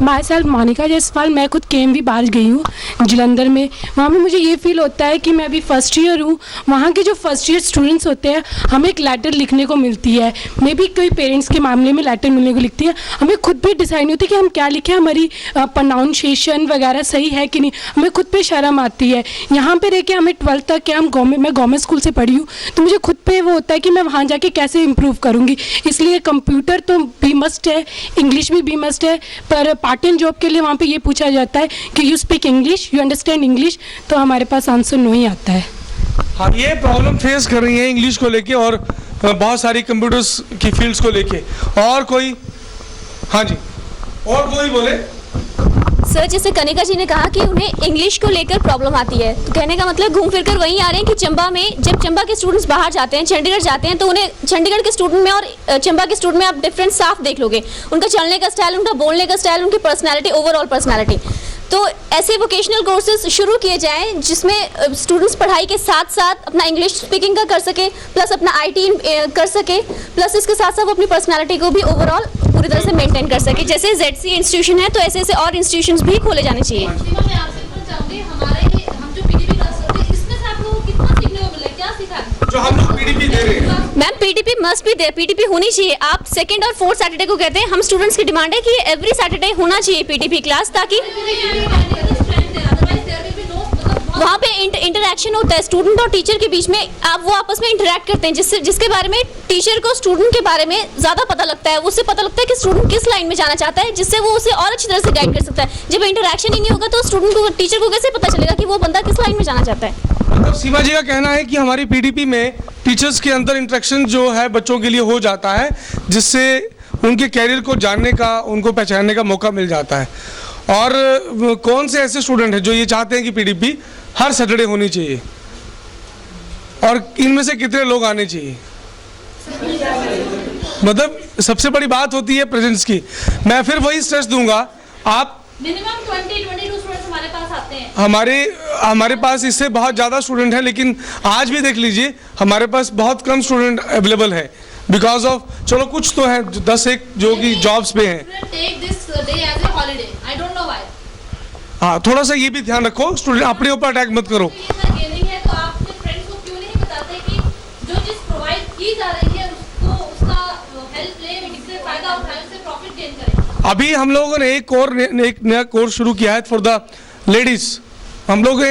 [SPEAKER 17] Myself Monika Jaiswal. मैं खुद KMV बाहर गई हूँ जलंधर में। वहाँ पे मुझे ये फील होता है कि मैं अभी फर्स्ट ईयर हूँ। वहाँ के जो फर्स्ट ईयर स्टूडेंट्स होते हैं, हमें एक लेटर लिखने को मिलती है, मे बी कोई पेरेंट्स के मामले में लेटर मिलने को लिखती है, हमें खुद भी डिसाइड नहीं होती कि हम क्या लिखें, हमारी प्रोनाउंसिएशन वगैरह सही है कि नहीं, हमें खुद पे शर्म आती है। यहाँ पे रह के हमें 12th तक के मैं गवर्नमेंट स्कूल से पढ़ी हूँ, तो मुझे खुद पे वो होता है कि मैं वहाँ जाके कैसे इम्प्रूव करूँगी। इसलिए कंप्यूटर तो भी मस्ट है, इंग्लिश भी मस्ट है, पर पार्ट टाइम जॉब के लिए वहाँ पे ये पूछा जाता है कि you speak English, you understand English, तो हमारे पास आंसर नहीं आता है।
[SPEAKER 13] हाँ, ये प्रॉब्लम फेस कर रही है इंग्लिश को लेके और बहुत सारी कंप्यूटर्स की फील्ड्स को लेके। और कोई? हाँ जी, और कोई बोले?
[SPEAKER 4] सर जैसे कनिका जी ने कहा कि उन्हें इंग्लिश को लेकर प्रॉब्लम आती है, तो कहने का मतलब घूम फिर कर वहीं आ रहे हैं कि चंबा में, जब चंबा के स्टूडेंट्स बाहर जाते हैं, चंडीगढ़ जाते हैं, तो उन्हें चंडीगढ़ के स्टूडेंट में और चंबा के स्टूडेंट में आप डिफरेंस साफ देख लोगे। उनका चलने का स्टाइल, उनका बोलने का स्टाइल, उनकी पर्सनैलिटी, ओवरऑल पर्सनैलिटी। तो ऐसे वोकेशनल कोर्सेज शुरू किए जाएँ जिसमें स्टूडेंट्स पढ़ाई के साथ साथ अपना इंग्लिश स्पीकिंग का कर सके, प्लस अपना IT कर सके, प्लस इसके साथ साथ वो अपनी पर्सनैलिटी को भी ओवरऑल पूरी तरह से मेंटेन कर सके। जैसे ZCA इंस्टीट्यूशन है, तो ऐसे और इंस्टीट्यूशंस भी खोले जाने चाहिए।
[SPEAKER 13] जो हम लोग PDP दे रहे हैं,
[SPEAKER 4] ma'am PDP must be there, PDP होनी चाहिए। आप 2nd और 4th सैटरडे को कहते हैं, हम स्टूडेंट्स की डिमांड है कि एवरी सैटरडे होना चाहिए PDP क्लास, ताकि वहाँ पे इंटरेक्शन होता है स्टूडेंट और टीचर के बीच में, आप वो आपस में इंटरेक्ट करते हैं, जिसके बारे में टीचर को स्टूडेंट के बारे में ज़्यादा पता लगता है। उससे पता लगता है कि स्टूडेंट किस लाइन में जाना चाहता है, जिससे वो उसे और अच्छी तरह से गाइड कर सकता है। जब इंटरेक्शन ही नहीं होगा तो स्टूडेंट को, टीचर को कैसे पता चलेगा कि वो बंदा किस लाइन में जाना चाहता है?
[SPEAKER 13] मतलब सीमा जी का कहना है कि हमारी PDP में टीचर्स के अंदर इंटरेक्शन जो है बच्चों के लिए हो जाता है, जिससे उनके कैरियर को जानने का, उनको पहचानने का मौका मिल जाता है। और कौन से ऐसे स्टूडेंट हैं जो ये चाहते हैं कि PDP हर सैटरडे होनी चाहिए, और इनमें से कितने लोग आने चाहिए? मतलब सबसे बड़ी बात होती है प्रेजेंस की। मैं फिर वही स्ट्रेस दूंगा, आप
[SPEAKER 2] मिनिमम 22 स्टूडेंट्स हमारे पास आते हैं।
[SPEAKER 13] हमारे पास इससे बहुत ज़्यादा स्टूडेंट हैं, लेकिन आज भी देख लीजिए हमारे पास बहुत कम स्टूडेंट अवेलेबल है बिकॉज ऑफ, चलो कुछ तो हैं 10-1 जो कि जॉब्स पे हैं।
[SPEAKER 2] Take this day as a holiday, I don't know why.
[SPEAKER 13] हाँ, थोड़ा सा ये भी ध्यान रखो, स्टूडेंट अपने ऊपर अटैक मत करो।
[SPEAKER 2] गेमिंग है तो आप अपने फ्रेंड्स को क्यों नहीं बताते कि जो चीज प्रोवाइड की जा रही है उसको उसका हेल्प ले, इससे फायदा उठाएं, उससे प्रॉफिट गेन करें।
[SPEAKER 13] अभी हम लोगों ने एक नया कोर्स शुरू किया है फॉर द लेडीज। हम लोग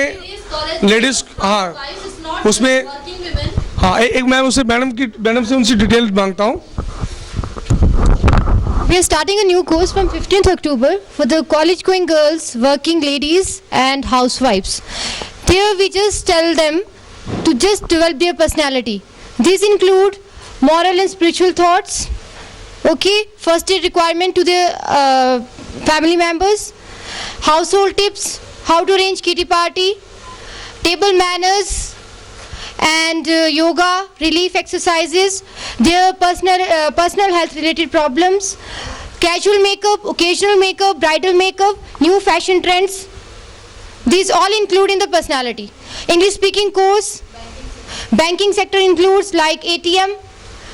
[SPEAKER 13] लेडीज, हाँ उसमें, हाँ एक मैं उसे मैडम से उनसे डिटेल मांगता हूँ।
[SPEAKER 18] We are starting a new course from 15th October for the college-going girls, working ladies and housewives. There we just tell them to just develop their personality. These include moral and spiritual thoughts, okay, first aid requirement to their family members, household tips, how to arrange kitty party, table manners, and yoga, relief exercises, their personal health related problems, casual makeup, occasional makeup, bridal makeup, new fashion trends. These all include in the personality. English speaking course, banking sector includes like ATM,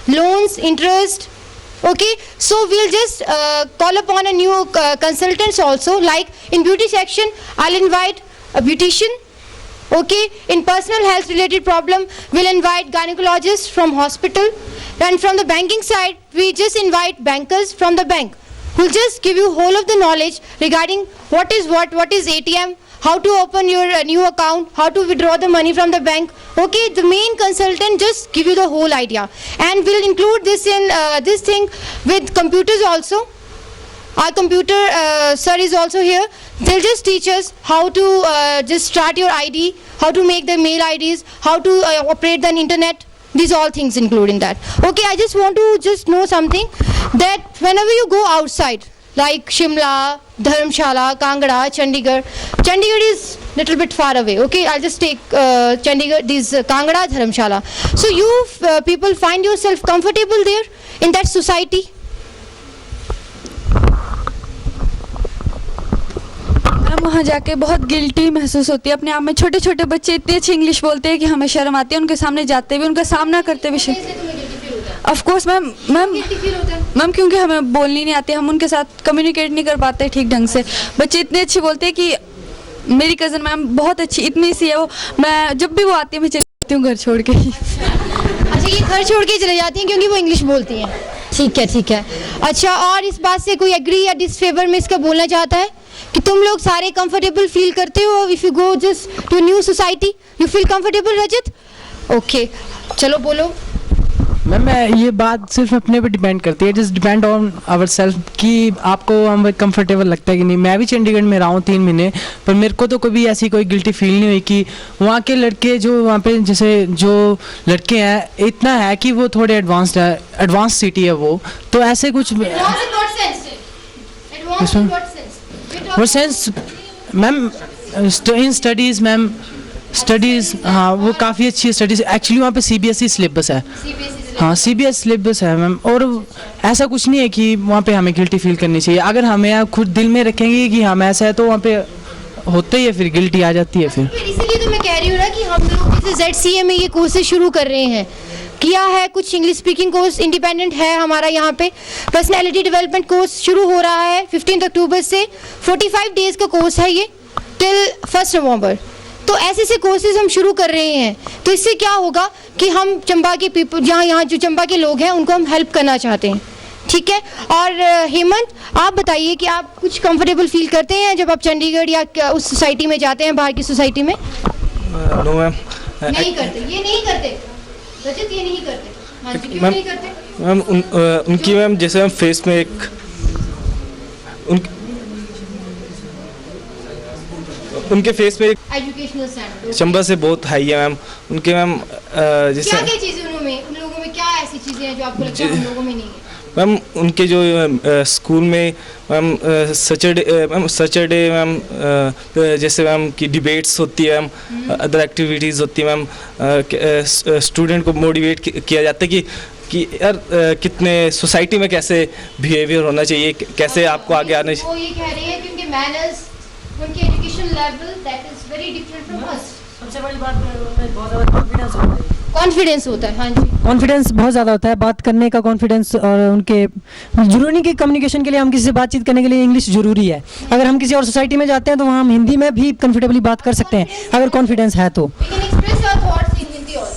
[SPEAKER 18] loans, interest. Okay, so we'll just call upon a new consultants also, like in beauty section I'll invite a beautician. Okay, in personal health related problem we'll invite gynecologists from hospital, and from the banking side we just invite bankers from the bank who'll just give you whole of the knowledge regarding what is ATM, how to open your new account, how to withdraw the money from the bank. Okay, the main consultant just give you the whole idea, and we'll include this in this thing with computers also. Our computer sir is also here. They'll just teach us how to just start your ID, how to make the mail IDs, how to operate the internet. These all things include in that. Okay, I just want to just know something, that whenever you go outside, like Shimla, Dharamshala, Kangra, Chandigarh. Chandigarh is little bit far away. Okay, I'll just take Chandigarh, Kangra, Dharamshala. So you people find yourself comfortable there in that society?
[SPEAKER 19] Ma'am वहाँ जाके बहुत गिल्टी महसूस होती है अपने आप में। छोटे छोटे बच्चे इतनी अच्छी इंग्लिश बोलते हैं कि हमें शर्म आती है उनके सामने जाते हुए, उनका सामना करते हुए। ऑफ कोर्स मैम क्योंकि हमें बोलनी नहीं आती, हम उनके साथ कम्युनिकेट नहीं कर पाते ठीक ढंग से। बच्चे इतने अच्छे बोलते हैं कि मेरी कज़न मैम बहुत अच्छी, इतनी सी है वो, मैं जब भी वो आती है मैं चली जाती हूँ घर छोड़ के ही।
[SPEAKER 18] अच्छा, ये घर छोड़ के चले जाती हैं क्योंकि वो इंग्लिश बोलती हैं। ठीक है। अच्छा, और इस बात से कोई एग्री या डिसफेवर में इसका बोलना चाहता है कि तुम लोग सारे कंफर्टेबल फील करते हो? If you go just to new society you feel comfortable, Rajat? Okay, चलो बोलो।
[SPEAKER 5] मैम ये बात सिर्फ अपने पे डिपेंड करती है, just depend on our self कि आपको हम कंफर्टेबल लगता है कि नहीं। मैं भी चंडीगढ़ में रहा हूँ 3 महीने, पर मेरे को तो कभी ऐसी कोई गिल्टी फील नहीं हुई कि वहाँ के लड़के जो वहाँ पे जैसे जो लड़के हैं इतना है कि वो थोड़े एडवांस्ड है, एडवांस सिटी है वो, तो ऐसे कुछ वो सेंस मैम इन स्टडीज़ मैम स्टडीज़, हाँ वो काफ़ी अच्छी है स्टडीज़। एक्चुअली वहाँ पे CBSE सिलेबस है, हाँ CBSE सिलेबस है मैम, और ऐसा कुछ नहीं है कि वहाँ पे हमें गिल्टी फील करनी चाहिए। अगर हमें खुद दिल में रखेंगे कि हम ऐसा है तो वहाँ पे होते ही है, फिर गिल्टी आ जाती है फिर।
[SPEAKER 18] इसीलिए तो मैं कह रही हूँ ना कि हम लोग जैसे ZCA में ये कोर्सेज शुरू कर रहे हैं, किया है कुछ इंग्लिश स्पीकिंग कोर्स इंडिपेंडेंट है हमारा यहाँ पे। पर्सनैलिटी डेवलपमेंट कोर्स शुरू हो रहा है 15 अक्टूबर से, 45 डेज़ का कोर्स है ये टिल 1 नवंबर। तो ऐसे कोर्सेज हम शुरू कर रहे हैं, तो इससे क्या होगा कि हम चंबा के पीपल, यहाँ जो चंबा के लोग हैं उनको हम हेल्प करना चाहते हैं, ठीक है। और हेमंत, आप बताइए कि आप कुछ कंफर्टेबल फील करते हैं जब आप चंडीगढ़ या उस सोसाइटी में जाते हैं, बाहर की सोसाइटी में?
[SPEAKER 10] नो मैम,
[SPEAKER 18] नहीं करते, ये नहीं करते रजत, ये नहीं करते। हाँ जी, क्यों नहीं करते
[SPEAKER 10] मैम? उनकी मैम जैसे हम फेस में एक उनके फेस पे
[SPEAKER 18] एजुकेशनल स्टैंडर्ड
[SPEAKER 10] चंबा से बहुत हाई है मैम उनके। मैम जैसे
[SPEAKER 18] क्या चीज़ें उन लोगों में क्या ऐसी चीज़ें हैं जो आपको लगता है हम लोगों में नहीं है?
[SPEAKER 10] मैम उनके जो स्कूल में मैम सैटरडे मैम जैसे मैम की डिबेट्स होती है मैम, अदर एक्टिविटीज़ होती है मैम, स्टूडेंट को मोटिवेट किया जाता है कि
[SPEAKER 20] कि यार कितने सोसाइटी में कैसे बिहेवियर होना चाहिए, कैसे आपको आगे आने
[SPEAKER 18] वो ये कह रही है कि उनके मैनर्स, उनके education level that is very different from us. सबसे बड़ी बात बहुत ज़्यादा कॉन्फिडेंस होता है। कॉन्फिडेंस होता है, हाँ जी।
[SPEAKER 5] कॉन्फिडेंस बहुत ज़्यादा होता है, बात करने का कॉन्फिडेंस। और उनके जरूरी नहीं कि कम्युनिकेशन के लिए हम किसी से बातचीत करने के लिए इंग्लिश ज़रूरी है। अगर हम किसी और सोसाइटी में जाते हैं तो वहाँ हम हिंदी में भी कंफर्टेबली बात कर सकते हैं अगर कॉन्फिडेंस है तो।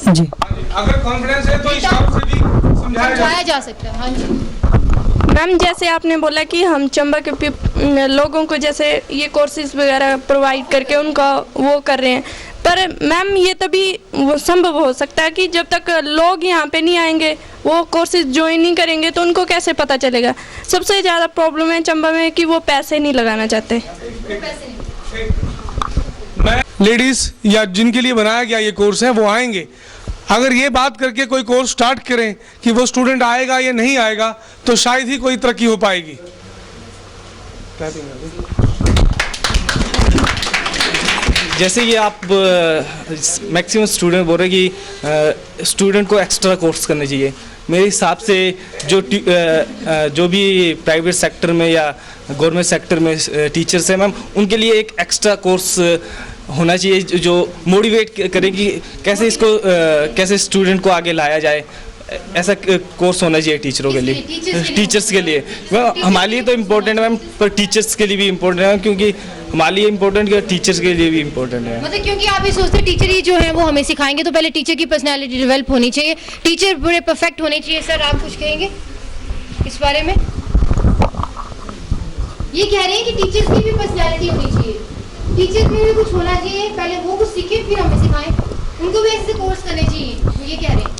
[SPEAKER 5] जी,
[SPEAKER 13] अगर कॉन्फिडेंस है तो इशारों से भी समझाया
[SPEAKER 18] जा सकता है। हाँ जी
[SPEAKER 1] मैम, जैसे आपने बोला कि हम चंबा के लोगों को जैसे ये कोर्सेज वगैरह प्रोवाइड करके उनका वो कर रहे हैं, पर मैम ये तभी वो संभव हो सकता है कि जब तक लोग यहाँ पे नहीं आएंगे, वो कोर्सेज ज्वाइन नहीं करेंगे, तो उनको कैसे पता चलेगा। सबसे ज़्यादा प्रॉब्लम है चंबा में कि वो पैसे नहीं लगाना चाहते।
[SPEAKER 13] लेडीज या जिनके लिए बनाया गया ये कोर्स है वो आएंगे। अगर ये बात करके कोई कोर्स स्टार्ट करें कि वो स्टूडेंट आएगा या नहीं आएगा, तो शायद ही कोई तरक्की हो पाएगी।
[SPEAKER 20] जैसे कि आप मैक्सिमम स्टूडेंट बोल रहे हैं कि स्टूडेंट को एक्स्ट्रा कोर्स करने चाहिए। मेरे हिसाब से जो भी प्राइवेट सेक्टर में या गवर्नमेंट सेक्टर में टीचर्स हैं मैम, उनके लिए एक एक्स्ट्रा कोर्स होना चाहिए जो मोटिवेट करे कि कैसे इसको कैसे स्टूडेंट को आगे लाया जाए। ऐसा कोर्स होना चाहिए टीचरों के लिए, टीचर्स के लिए। हमारे लिए तो इम्पोर्टेंट है मैम, पर टीचर्स के लिए भी इम्पोर्टेंट है, क्योंकि हमारे लिए इम्पोर्टेंट है, टीचर्स के लिए भी इम्पोर्टेंट है।
[SPEAKER 18] मतलब क्योंकि आप ये सोचते हैं टीचर ही जो है वो हमें सिखाएंगे, तो पहले टीचर की पर्सनैलिटी डेवलप होनी चाहिए, टीचर पूरे परफेक्ट होने चाहिए। सर आप कुछ कहेंगे इस बारे में? ये कह रहे हैं कि टीचर्स की भी पर्सनैलिटी होनी चाहिए, टीचर्स में भी कुछ होना चाहिए, पहले वो कुछ सीखे फिर हमें सिखाएं, उनको भी ऐसे कोर्स करने चाहिए, वो ये कह रहे हैं।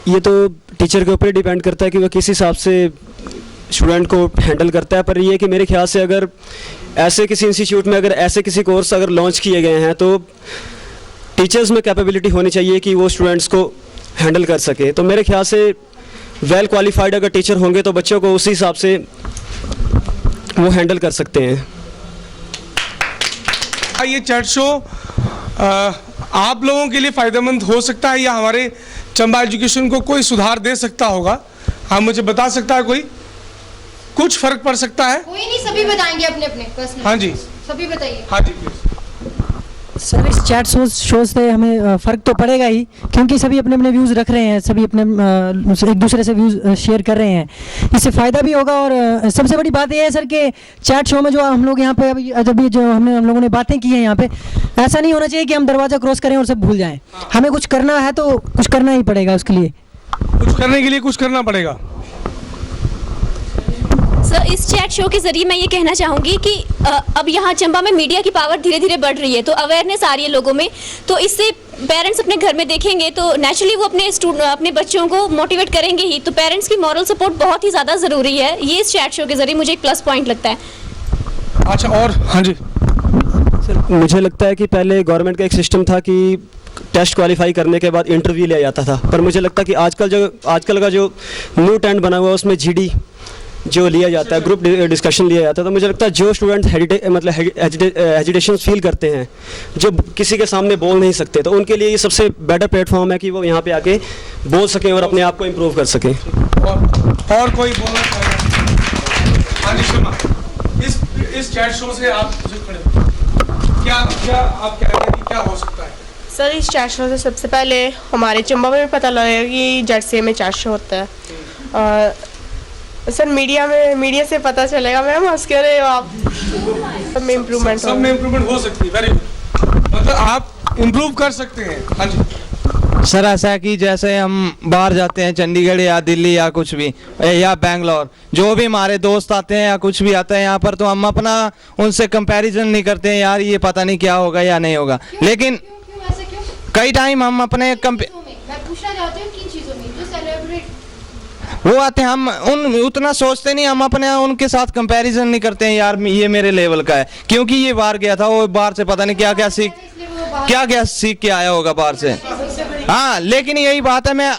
[SPEAKER 10] ये तो टीचर के ऊपर डिपेंड करता है कि वह किस हिसाब से स्टूडेंट को हैंडल करता है। पर ये कि मेरे ख्याल से अगर ऐसे किसी इंस्टीट्यूट में अगर ऐसे किसी कोर्स अगर लॉन्च किए गए हैं, तो टीचर्स में कैपेबिलिटी होनी चाहिए कि वो स्टूडेंट्स को हैंडल कर सके। तो मेरे ख्याल से वेल क्वालिफाइड अगर टीचर होंगे तो बच्चों को उसी हिसाब से वो हैंडल कर सकते हैं।
[SPEAKER 13] ये चैट शो आप लोगों के लिए फ़ायदेमंद हो सकता है या हमारे चंबा एजुकेशन को कोई सुधार दे सकता होगा? आप मुझे बता सकता है कोई? कुछ फर्क पड़ सकता है?
[SPEAKER 18] कोई नहीं, सभी बताएंगे अपने अपने पर्सनल।
[SPEAKER 13] हाँ जी,
[SPEAKER 18] सभी बताइए।
[SPEAKER 13] हाँ जी प्लीज।
[SPEAKER 5] सर इस चैट शोज से हमें फ़र्क तो पड़ेगा ही, क्योंकि सभी अपने अपने व्यूज़ रख रहे हैं, सभी अपने एक दूसरे से व्यूज़ शेयर कर रहे हैं, इससे फ़ायदा भी होगा। और सबसे बड़ी बात यह है सर कि चैट शो में जो हम लोग यहाँ पे अभी जो हम लोगों ने बातें की हैं यहाँ पे, ऐसा नहीं होना चाहिए कि हम दरवाज़ा क्रॉस करें और सब भूल जाएं। हमें कुछ करना है तो कुछ करना ही पड़ेगा, उसके लिए
[SPEAKER 13] कुछ करने के लिए कुछ करना पड़ेगा।
[SPEAKER 4] सर इस चैट शो के ज़रिए मैं ये कहना चाहूँगी कि अब यहाँ चंबा में मीडिया की पावर धीरे धीरे बढ़ रही है, तो अवेयरनेस आ रही है लोगों में, तो इससे पेरेंट्स अपने घर में देखेंगे तो नेचुरली वो अपने बच्चों को मोटिवेट करेंगे ही। तो पेरेंट्स की मॉरल सपोर्ट बहुत ही ज़्यादा ज़रूरी है, ये इस चैट शो के ज़रिए मुझे एक प्लस पॉइंट लगता है।
[SPEAKER 13] अच्छा, और हाँ जी
[SPEAKER 10] सर, मुझे लगता है कि पहले गवर्नमेंट का एक सिस्टम था कि टेस्ट क्वालिफाई करने के बाद इंटरव्यू लिया जाता था, पर मुझे लगता है कि आजकल का जो न्यू ट्रेंड बना हुआ है उसमें जीडी जो लिया जाता है, ग्रुप डिस्कशन लिया जाता है। तो मुझे लगता है जो स्टूडेंट हेजिटेशन फील करते हैं, जो किसी के सामने बोल नहीं सकते, तो उनके लिए ये सबसे बेटर प्लेटफॉर्म है कि वो यहाँ पे आके बोल सकें और अपने आप को इम्प्रूव कर सकें।
[SPEAKER 13] और कोई बोलना चाहेगा? हाँ जी शर्मा, इस चैट शो से आप क्या आप कह रहे हैं कि क्या हो सकता है?
[SPEAKER 21] सर इस चैट शो से सबसे पहले हमारे चंबा में पता लगेगा कि जर्सी में चैट शो होता है। सर मीडिया से पता चलेगा। मैम हंस कह रहे हो आप? सब में इम्प्रूवमेंट
[SPEAKER 13] हो सकती है। वेरी गुड, मतलब आप इम्प्रूव कर सकते हैं। हाँ जी
[SPEAKER 6] सर, ऐसा है कि जैसे हम बाहर जाते हैं, चंडीगढ़ या दिल्ली या कुछ भी या बेंगलोर, जो भी हमारे दोस्त आते हैं या कुछ भी आता है यहाँ पर, तो हम अपना उनसे कंपैरिजन नहीं करते हैं, यार ये पता नहीं क्या होगा या नहीं होगा। लेकिन कई टाइम हम अपने वो आते हैं, हम उतना सोचते नहीं, हम अपने उनके साथ कंपैरिजन नहीं करते हैं, यार ये मेरे लेवल का है, क्योंकि ये बाहर गया था, वो बाहर से पता नहीं क्या क्या सीख के आया होगा बाहर से। हाँ, लेकिन यही बात है, मैं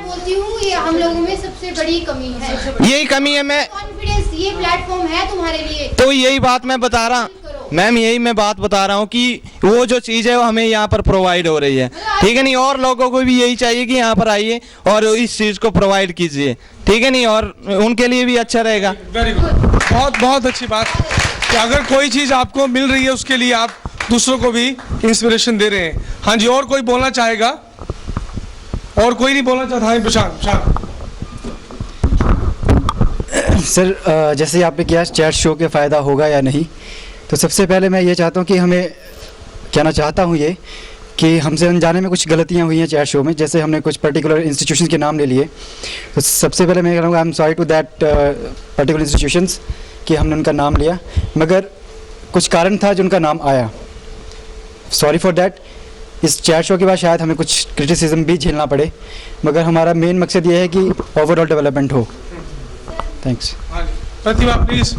[SPEAKER 18] बोलती हूँ ये हम लोगों में सबसे बड़ी कमी है,
[SPEAKER 6] यही कमी है। मैं
[SPEAKER 18] कॉन्फिडेंस, ये प्लेटफॉर्म है तुम्हारे लिए,
[SPEAKER 6] तो यही बात मैं बता रहा मैम यही मैं बात बता रहा हूँ कि वो जो चीज़ है वो हमें यहाँ पर प्रोवाइड हो रही है, ठीक है नहीं, और लोगों को भी यही चाहिए कि यहाँ पर आइए और इस चीज़ को प्रोवाइड कीजिए, ठीक है नहीं, और उनके लिए भी अच्छा रहेगा।
[SPEAKER 13] वेरी गुड, बहुत बहुत अच्छी बात कि अगर कोई चीज़ आपको मिल रही है उसके लिए आप दूसरों को भी इंस्पिरेशन दे रहे हैं। हाँ जी, और कोई बोलना चाहेगा? और कोई नहीं बोलना चाहता? हाँ प्रशांत।
[SPEAKER 7] सर जैसे आपने किया चैट शो के फ़ायदा होगा या नहीं, तो सबसे पहले मैं ये चाहता हूँ कि हमें कहना चाहता हूँ ये कि हमसे अनजाने में कुछ गलतियाँ हुई हैं चैट शो में, जैसे हमने कुछ पर्टिकुलर इंस्टीट्यूशंस के नाम ले लिए। तो सबसे पहले मैं कहूँगा I am sorry to that particular institutions कि हमने उनका नाम लिया, मगर कुछ कारण था जो उनका नाम आया, सॉरी फॉर दैट। इस चैट शो के बाद शायद हमें कुछ क्रिटिसिज्म भी झेलना पड़े, मगर हमारा मेन मकसद ये है कि ओवरऑल डेवलपमेंट हो। थैंक्स।
[SPEAKER 13] Pratibha please.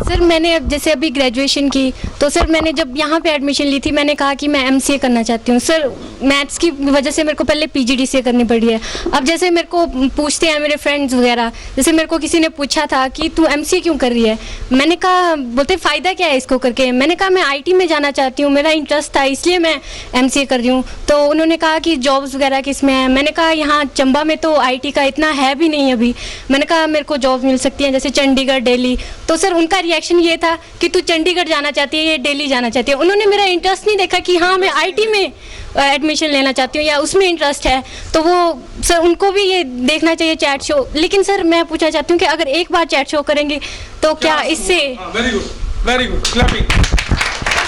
[SPEAKER 3] सर मैंने अब जैसे अभी ग्रेजुएशन की, तो सर मैंने जब यहाँ पे एडमिशन ली थी मैंने कहा कि मैं एमसीए करना चाहती हूँ। सर मैथ्स की वजह से मेरे को पहले पीजीडीसीए करनी पड़ी है। अब जैसे मेरे को पूछते हैं मेरे फ्रेंड्स वगैरह, जैसे मेरे को किसी ने पूछा था कि तू एमसीए क्यों कर रही है, मैंने कहा, बोलते फ़ायदा क्या है इसको करके, मैंने कहा मैं आईटी में जाना चाहती हूँ, मेरा इंटरेस्ट था इसलिए मैं एमसीए कर रही हूँ। तो उन्होंने कहा कि जॉब्स वगैरह किस में है, मैंने कहा यहाँ चंबा में तो आईटी का इतना है भी नहीं अभी, मैंने कहा मेरे को जॉब मिल सकती हैं जैसे चंडीगढ़, दिल्ली। तो सर उनका रिएक्शन ये था कि तू चंडीगढ़ जाना चाहती है या दिल्ली जाना चाहती है। उन्होंने मेरा इंटरेस्ट नहीं देखा कि हाँ मैं आईटी में एडमिशन लेना चाहती हूँ या उसमें इंटरेस्ट है, तो वो सर उनको भी ये देखना चाहिए चैट शो। लेकिन सर मैं पूछना चाहती हूँ कि अगर एक बार चैट शो करेंगे तो क्या इससे
[SPEAKER 13] वेरी गुड क्लैपिंग,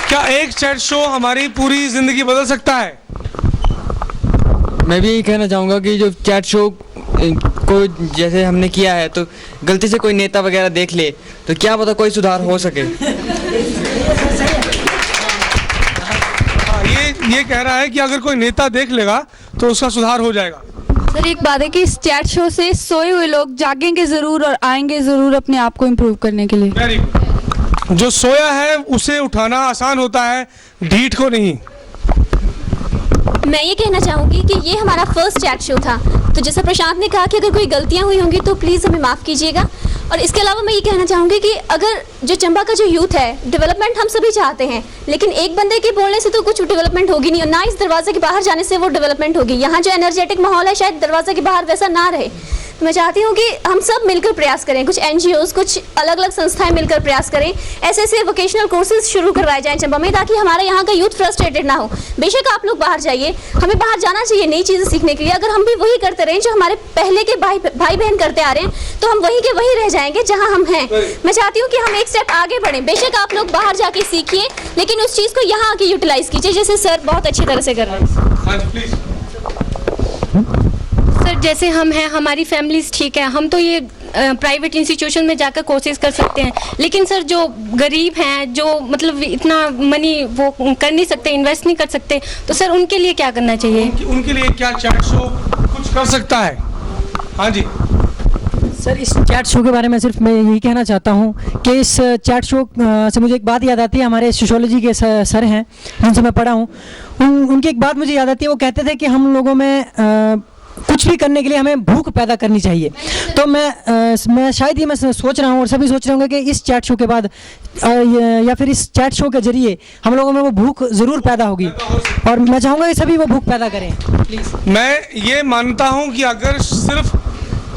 [SPEAKER 13] क्या एक चैट शो हमारी पूरी जिंदगी बदल सकता है?
[SPEAKER 11] मैं भी यही कहना चाहूँगा कि जो चैट शो को जैसे हमने किया है, तो गलती से कोई नेता वगैरह देख ले तो क्या पता कोई सुधार हो सके।
[SPEAKER 13] ये कह रहा है कि अगर कोई नेता देख लेगा तो उसका सुधार हो जाएगा।
[SPEAKER 19] सर एक बात है कि इस चैट शो से सोए हुए लोग जागेंगे ज़रूर और आएंगे ज़रूर अपने आप को इम्प्रूव करने के लिए।
[SPEAKER 13] Very good. जो सोया है उसे उठाना आसान होता है, ढीठ को नहीं।
[SPEAKER 8] मैं ये कहना चाहूँगी कि ये हमारा फर्स्ट चैट शो था, तो जैसा प्रशांत ने कहा कि अगर कोई गलतियाँ हुई होंगी तो प्लीज़ हमें माफ़ कीजिएगा। और इसके अलावा मैं ये कहना चाहूँगी कि अगर जो चंबा का जो यूथ है, डेवलपमेंट हम सभी चाहते हैं, लेकिन एक बंदे के बोलने से तो कुछ डेवलपमेंट होगी नहीं, और ना इस दरवाजे के बाहर जाने से वो डेवलपमेंट होगी। यहाँ जो एनर्जेटिक माहौल है शायद दरवाजे के बाहर वैसा ना रहे। तो मैं चाहती हूँ कि हम सब मिलकर प्रयास करें, कुछ एनजीओज़, कुछ अलग अलग संस्थाएं मिलकर प्रयास करें, ऐसे ऐसे वोकेशनल कोर्सेज शुरू करवाए जाएं चंबा में, ताकि हमारे यहाँ का यूथ फ्रस्ट्रेटेड ना हो। बेशक आप लोग बाहर जाइए, हमें बाहर जाना चाहिए नई चीज़ें सीखने के लिए। अगर हम भी वही करते रहें जो हमारे पहले के भाई बहन करते आ रहे हैं, तो हम वहीं के वहीं रह जाएंगे जहाँ हम हैं। मैं चाहती हूँ कि हम एक स्टेप आगे बढ़ें। बेशक आप लोग बाहर जाके सीखिए, लेकिन उस चीज़ को यहाँ आके यूटिलाइज कीजिए, जैसे सर बहुत अच्छी तरह से कर रहे हैं।
[SPEAKER 3] सर जैसे हम हैं, हमारी फैमिलीज ठीक है, हम तो ये प्राइवेट इंस्टीट्यूशन में जाकर कोर्सेज कर सकते हैं, लेकिन सर जो गरीब हैं, जो मतलब इतना मनी वो कर नहीं सकते, इन्वेस्ट नहीं कर सकते, तो सर उनके लिए क्या करना चाहिए?
[SPEAKER 13] उनके लिए क्या चैट शो कुछ कर सकता है? हाँ जी
[SPEAKER 22] सर, इस चैट शो के बारे में सिर्फ मैं यही कहना चाहता हूँ कि इस चैट शो से मुझे एक बात याद आती है। हमारे सोशियोलॉजी के सर हैं जिनसे मैं पढ़ा हूँ, उनकी एक बात मुझे याद आती है। वो कहते थे कि हम लोगों में कुछ भी करने के लिए हमें भूख पैदा करनी चाहिए। तो मैं शायद ये मैं सोच रहा हूँ और सभी सोच रहे होंगे कि इस चैट शो के बाद या फिर इस चैट शो के जरिए हम लोगों में वो भूख ज़रूर पैदा होगी, और मैं चाहूँगा कि सभी वो भूख पैदा करें प्लीज़।
[SPEAKER 13] मैं ये मानता हूँ कि अगर सिर्फ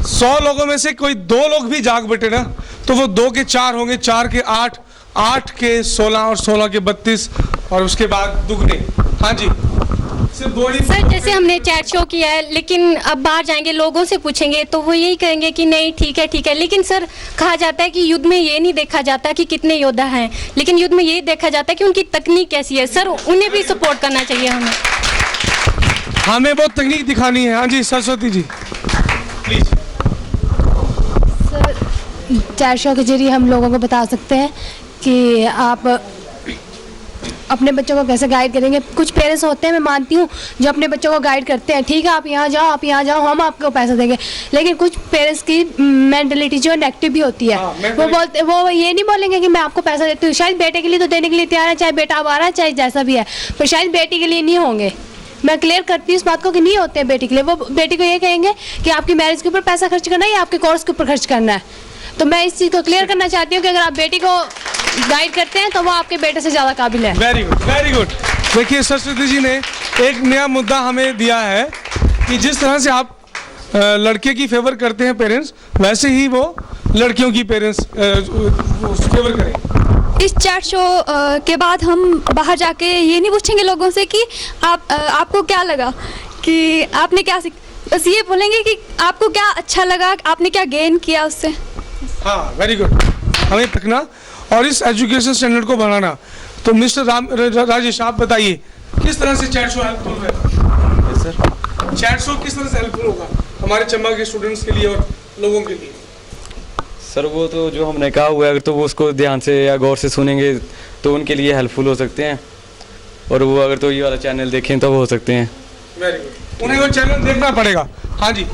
[SPEAKER 13] 100 लोगों में से कोई 2 लोग भी जाग बैठे ना, तो वो 2 के 4 होंगे, 4 के 8, 8 के 16 और 16 के 32 और उसके बाद दुगने। हाँ जी
[SPEAKER 3] सर, जैसे हमने चैट शो किया है, लेकिन अब बाहर जाएंगे, लोगों से पूछेंगे तो वो यही कहेंगे कि नहीं ठीक है। लेकिन सर कहा जाता है कि युद्ध में ये नहीं देखा जाता कि कितने योद्धा हैं, लेकिन युद्ध में ये देखा जाता है कि उनकी तकनीक कैसी है। सर उन्हें भी सपोर्ट करना चाहिए हमें
[SPEAKER 13] वो तकनीक दिखानी है। हाँ जी Saraswati ji please.
[SPEAKER 18] Sir chat show के जरिए हम लोगों को बता सकते हैं कि आप अपने बच्चों को कैसे गाइड करेंगे। कुछ पेरेंट्स होते हैं, मैं मानती हूँ, जो अपने बच्चों को गाइड करते हैं, ठीक है आप यहाँ जाओ हम आपको पैसा देंगे, लेकिन कुछ पेरेंट्स की मेंटलिटी जो नेगेटिव भी होती है। वो ये नहीं बोलेंगे कि मैं आपको पैसा देती हूँ, शायद बेटे के लिए तो देने के लिए तैयार है, चाहे बेटा अब आ रहा है चाहे जैसा भी है, पर शायद बेटी के लिए नहीं होंगे। मैं क्लियर करती हूँ इस बात को कि नहीं होते हैं बेटी के लिए। वो बेटी को ये कहेंगे कि आपकी मैरिज के ऊपर पैसा खर्च करना है या आपके कोर्स के ऊपर खर्च करना है।
[SPEAKER 15] तो मैं इस चीज़ को क्लियर करना चाहती हूँ कि अगर आप बेटी को गाइड करते हैं तो वो आपके बेटे से ज़्यादा काबिल है।
[SPEAKER 13] Very good, very good. देखिए सरस्वती जी ने एक नया मुद्दा हमें दिया है कि जिस तरह से आप लड़के की फेवर करते हैं पेरेंट्स, वैसे ही वो लड़कियों की पेरेंट्स फेवर करें।
[SPEAKER 19] इस चैट शो के बाद हम बाहर जाके ये नहीं पूछेंगे लोगों से कि आपको क्या लगा, कि आपने क्या बस ये बोलेंगे कि आपको क्या अच्छा लगा, आपने क्या गेन किया उससे।
[SPEAKER 13] हाँ, वेरी गुड। हमें तकना और इस एजुकेशन स्टैंडर्ड को बढ़ाना। तो मिस्टर राजेश, आप बताइए किस तरह से चैट शो हेल्पफुल है? सर, चैट शो किस तरह से हेल्पफुल होगा हमारे चंबा के स्टूडेंट्स के लिए और लोगों के लिए?
[SPEAKER 12] सर वो तो जो हमने कहा हुआ है, अगर तो वो उसको ध्यान से या गौर से सुनेंगे तो उनके लिए हेल्पफुल हो सकते हैं, और वो अगर तो ये वाला चैनल देखें तो वो हो सकते हैं।
[SPEAKER 13] वेरी गुड, उन्हें वो चैनल देखना पड़ेगा। हाँ जी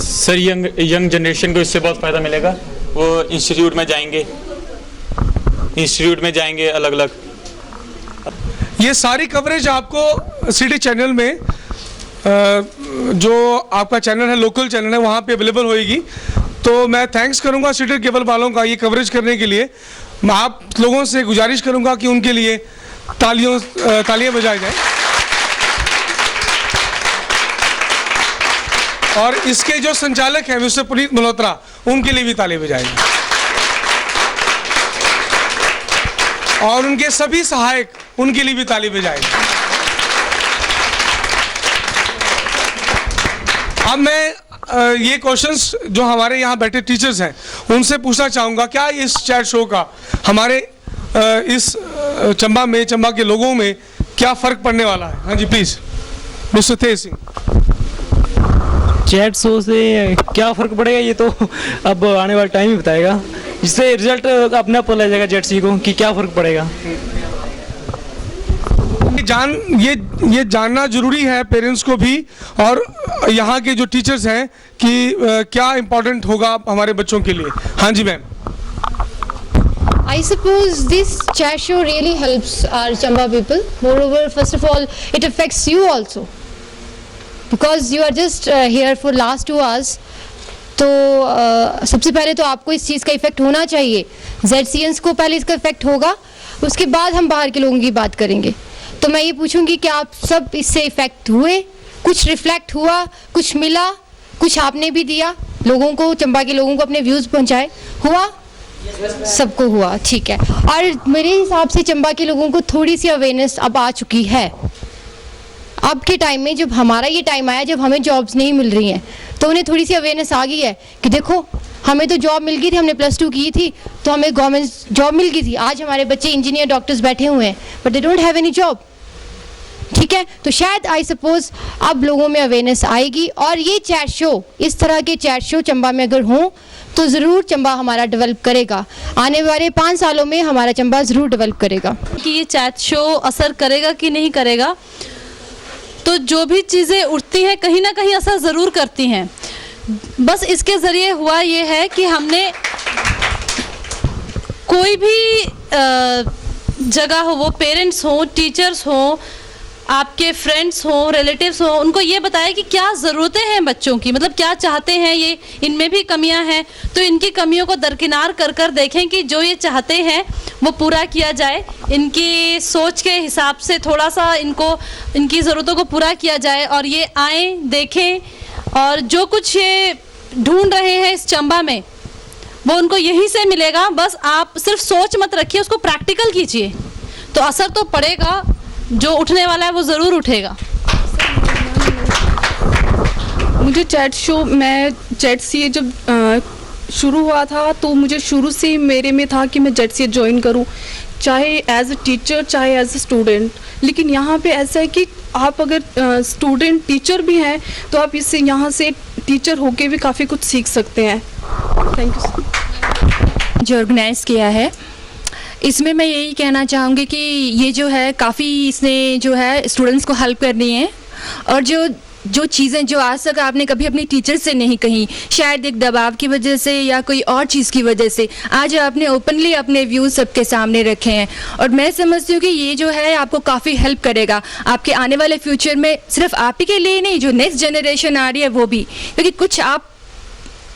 [SPEAKER 14] सर, यंग जनरेशन को इससे बहुत फ़ायदा मिलेगा। वो इंस्टीट्यूट में जाएंगे अलग अलग।
[SPEAKER 13] ये सारी कवरेज आपको सिटी चैनल में जो आपका चैनल है, लोकल चैनल है, वहाँ पे अवेलेबल होएगी। तो मैं थैंक्स करूँगा सिटी केबल वालों का ये कवरेज करने के लिए। मैं आप लोगों से गुजारिश करूँगा कि उनके लिए तालियां बजाई जाए, और इसके जो संचालक हैं मिस्टर पुनीत मल्होत्रा, उनके लिए भी तालियां बजाई जाए, और उनके सभी सहायक, उनके लिए भी ताली बजाई जाए। अब मैं ये क्वेश्चंस जो हमारे यहाँ बैठे टीचर्स हैं उनसे पूछना चाहूँगा, क्या इस चैट शो का हमारे इस चंबा के लोगों में क्या फ़र्क पड़ने वाला है? हाँ जी please mister Tej Singh.
[SPEAKER 20] Chat show से क्या फ़र्क पड़ेगा ये तो अब आने वाला टाइम ही बताएगा। इससे रिजल्ट अपने आप पता जाएगा जेडसी को कि क्या फ़र्क पड़ेगा।
[SPEAKER 13] ये जानना जरूरी है पेरेंट्स को भी और यहाँ के जो टीचर्स हैं कि क्या इम्पोर्टेंट होगा हमारे बच्चों के लिए। हाँ जी ma'am.
[SPEAKER 18] I suppose this chat show really helps our Chamba people. Moreover, first of all, it affects you also because you are just here for last 2 hours. तो सबसे पहले तो आपको इस चीज़ का इफेक्ट होना चाहिए। ZCNs को पहले इसका इफेक्ट होगा, उसके बाद हम बाहर के लोगों की बात करेंगे। तो मैं ये पूछूंगी कि आप सब इससे इफेक्ट हुए, कुछ रिफ्लेक्ट हुआ, कुछ मिला, कुछ आपने भी दिया लोगों को, चंबा के लोगों को अपने व्यूज़ पहुंचाए, हुआ? सबको हुआ, ठीक है। और मेरे हिसाब से चंबा के लोगों को थोड़ी सी अवेयरनेस अब आ चुकी है। अब के टाइम में जब हमारा ये टाइम आया जब हमें जॉब्स नहीं मिल रही हैं, तो उन्हें थोड़ी सी अवेयरनेस आ गई है कि देखो हमें तो जॉब मिल गई थी, हमने +2 की थी तो हमें गवर्नमेंट जॉब मिल गई थी। आज हमारे बच्चे इंजीनियर डॉक्टर्स बैठे हुए हैं but they don't have any job, ठीक है। तो शायद आई सपोज अब लोगों में अवेयरनेस आएगी और ये चैट शो, इस तरह के चैट शो चंबा में अगर हों तो ज़रूर चंबा हमारा डेवलप करेगा। आने वाले 5 सालों में हमारा चंबा ज़रूर डेवलप करेगा।
[SPEAKER 2] कि ये चैट शो असर करेगा कि नहीं करेगा, तो जो भी चीज़ें उठती हैं कहीं ना कहीं असर ज़रूर करती हैं। बस इसके ज़रिए हुआ ये है कि हमने कोई भी जगह हो, वो पेरेंट्स हों, टीचर्स हों, आपके फ्रेंड्स हों, रिलेटिव्स हों, उनको ये बताया कि क्या ज़रूरतें हैं बच्चों की, मतलब क्या चाहते हैं ये, इनमें भी कमियां हैं, तो इनकी कमियों को दरकिनार कर कर देखें कि जो ये चाहते हैं वो पूरा किया जाए, इनकी सोच के हिसाब से थोड़ा सा इनको इनकी ज़रूरतों को पूरा किया जाए और ये आएँ, देखें, और जो कुछ ये ढूंढ रहे हैं इस चंबा में वो उनको यहीं से मिलेगा। बस आप सिर्फ सोच मत रखिए, उसको प्रैक्टिकल कीजिए, तो असर तो पड़ेगा, जो उठने वाला है वो ज़रूर उठेगा।
[SPEAKER 9] मुझे चैट शो, मैं जेड सी जब शुरू हुआ था तो मुझे शुरू से मेरे में था कि मैं जेड सी ज्वाइन करूं, चाहे एज अ टीचर चाहे एज अ स्टूडेंट। लेकिन यहाँ पे ऐसा है कि आप अगर स्टूडेंट टीचर भी हैं तो आप इससे यहाँ से टीचर होके भी काफ़ी कुछ सीख सकते हैं। Thank you sir.
[SPEAKER 23] जो ऑर्गेनाइज़ किया है इसमें मैं यही कहना चाहूँगी कि ये जो है काफ़ी इसने जो है स्टूडेंट्स को हेल्प करनी है, और जो चीज़ें जो आज तक आपने कभी अपनी टीचर से नहीं कही, शायद एक दबाव की वजह से या कोई और चीज़ की वजह से, आज आपने ओपनली अपने व्यूज़ सबके सामने रखे हैं। और मैं समझती हूँ कि ये जो है आपको काफ़ी हेल्प करेगा आपके आने वाले फ्यूचर में, सिर्फ आप ही के लिए नहीं, जो नेक्स्ट जनरेशन आ रही है वो भी, क्योंकि कुछ आप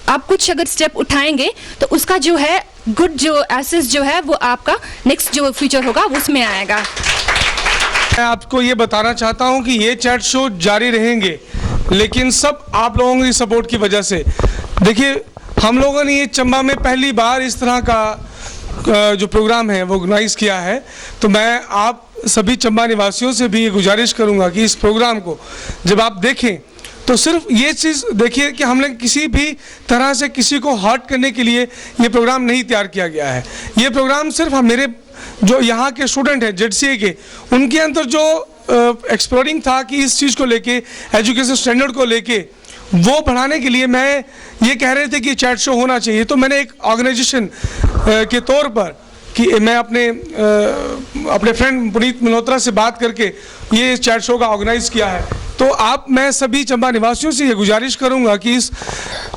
[SPEAKER 23] आप कुछ अगर स्टेप उठाएंगे तो उसका जो है गुड जो एसेस जो है वो आपका नेक्स्ट जो फ्यूचर होगा वो उसमें आएगा।
[SPEAKER 13] मैं आपको ये बताना चाहता हूँ कि ये चैट शो जारी रहेंगे, लेकिन सब आप लोगों की सपोर्ट की वजह से। देखिए, हम लोगों ने ये चंबा में पहली बार इस तरह का जो प्रोग्राम है वो ऑर्गेनाइज किया है, तो मैं आप सभी चंबा निवासियों से भी ये गुजारिश करूँगा कि इस प्रोग्राम को जब आप देखें तो सिर्फ ये चीज़ देखिए कि हमने किसी भी तरह से किसी को हर्ट करने के लिए ये प्रोग्राम नहीं तैयार किया गया है। ये प्रोग्राम सिर्फ मेरे जो यहाँ के स्टूडेंट हैं ZCA के, उनके अंदर जो एक्सप्लोरिंग था कि इस चीज़ को लेके, एजुकेशन स्टैंडर्ड को लेके, वो बढ़ाने के लिए मैं ये कह रहे थे कि चैट शो होना चाहिए। तो मैंने एक ऑर्गेनाइजेशन के तौर पर कि मैं अपने फ्रेंड पुनीत मल्होत्रा से बात करके ये चैट शो का ऑर्गेनाइज किया है। तो मैं सभी चंबा निवासियों से ये गुजारिश करूंगा कि इस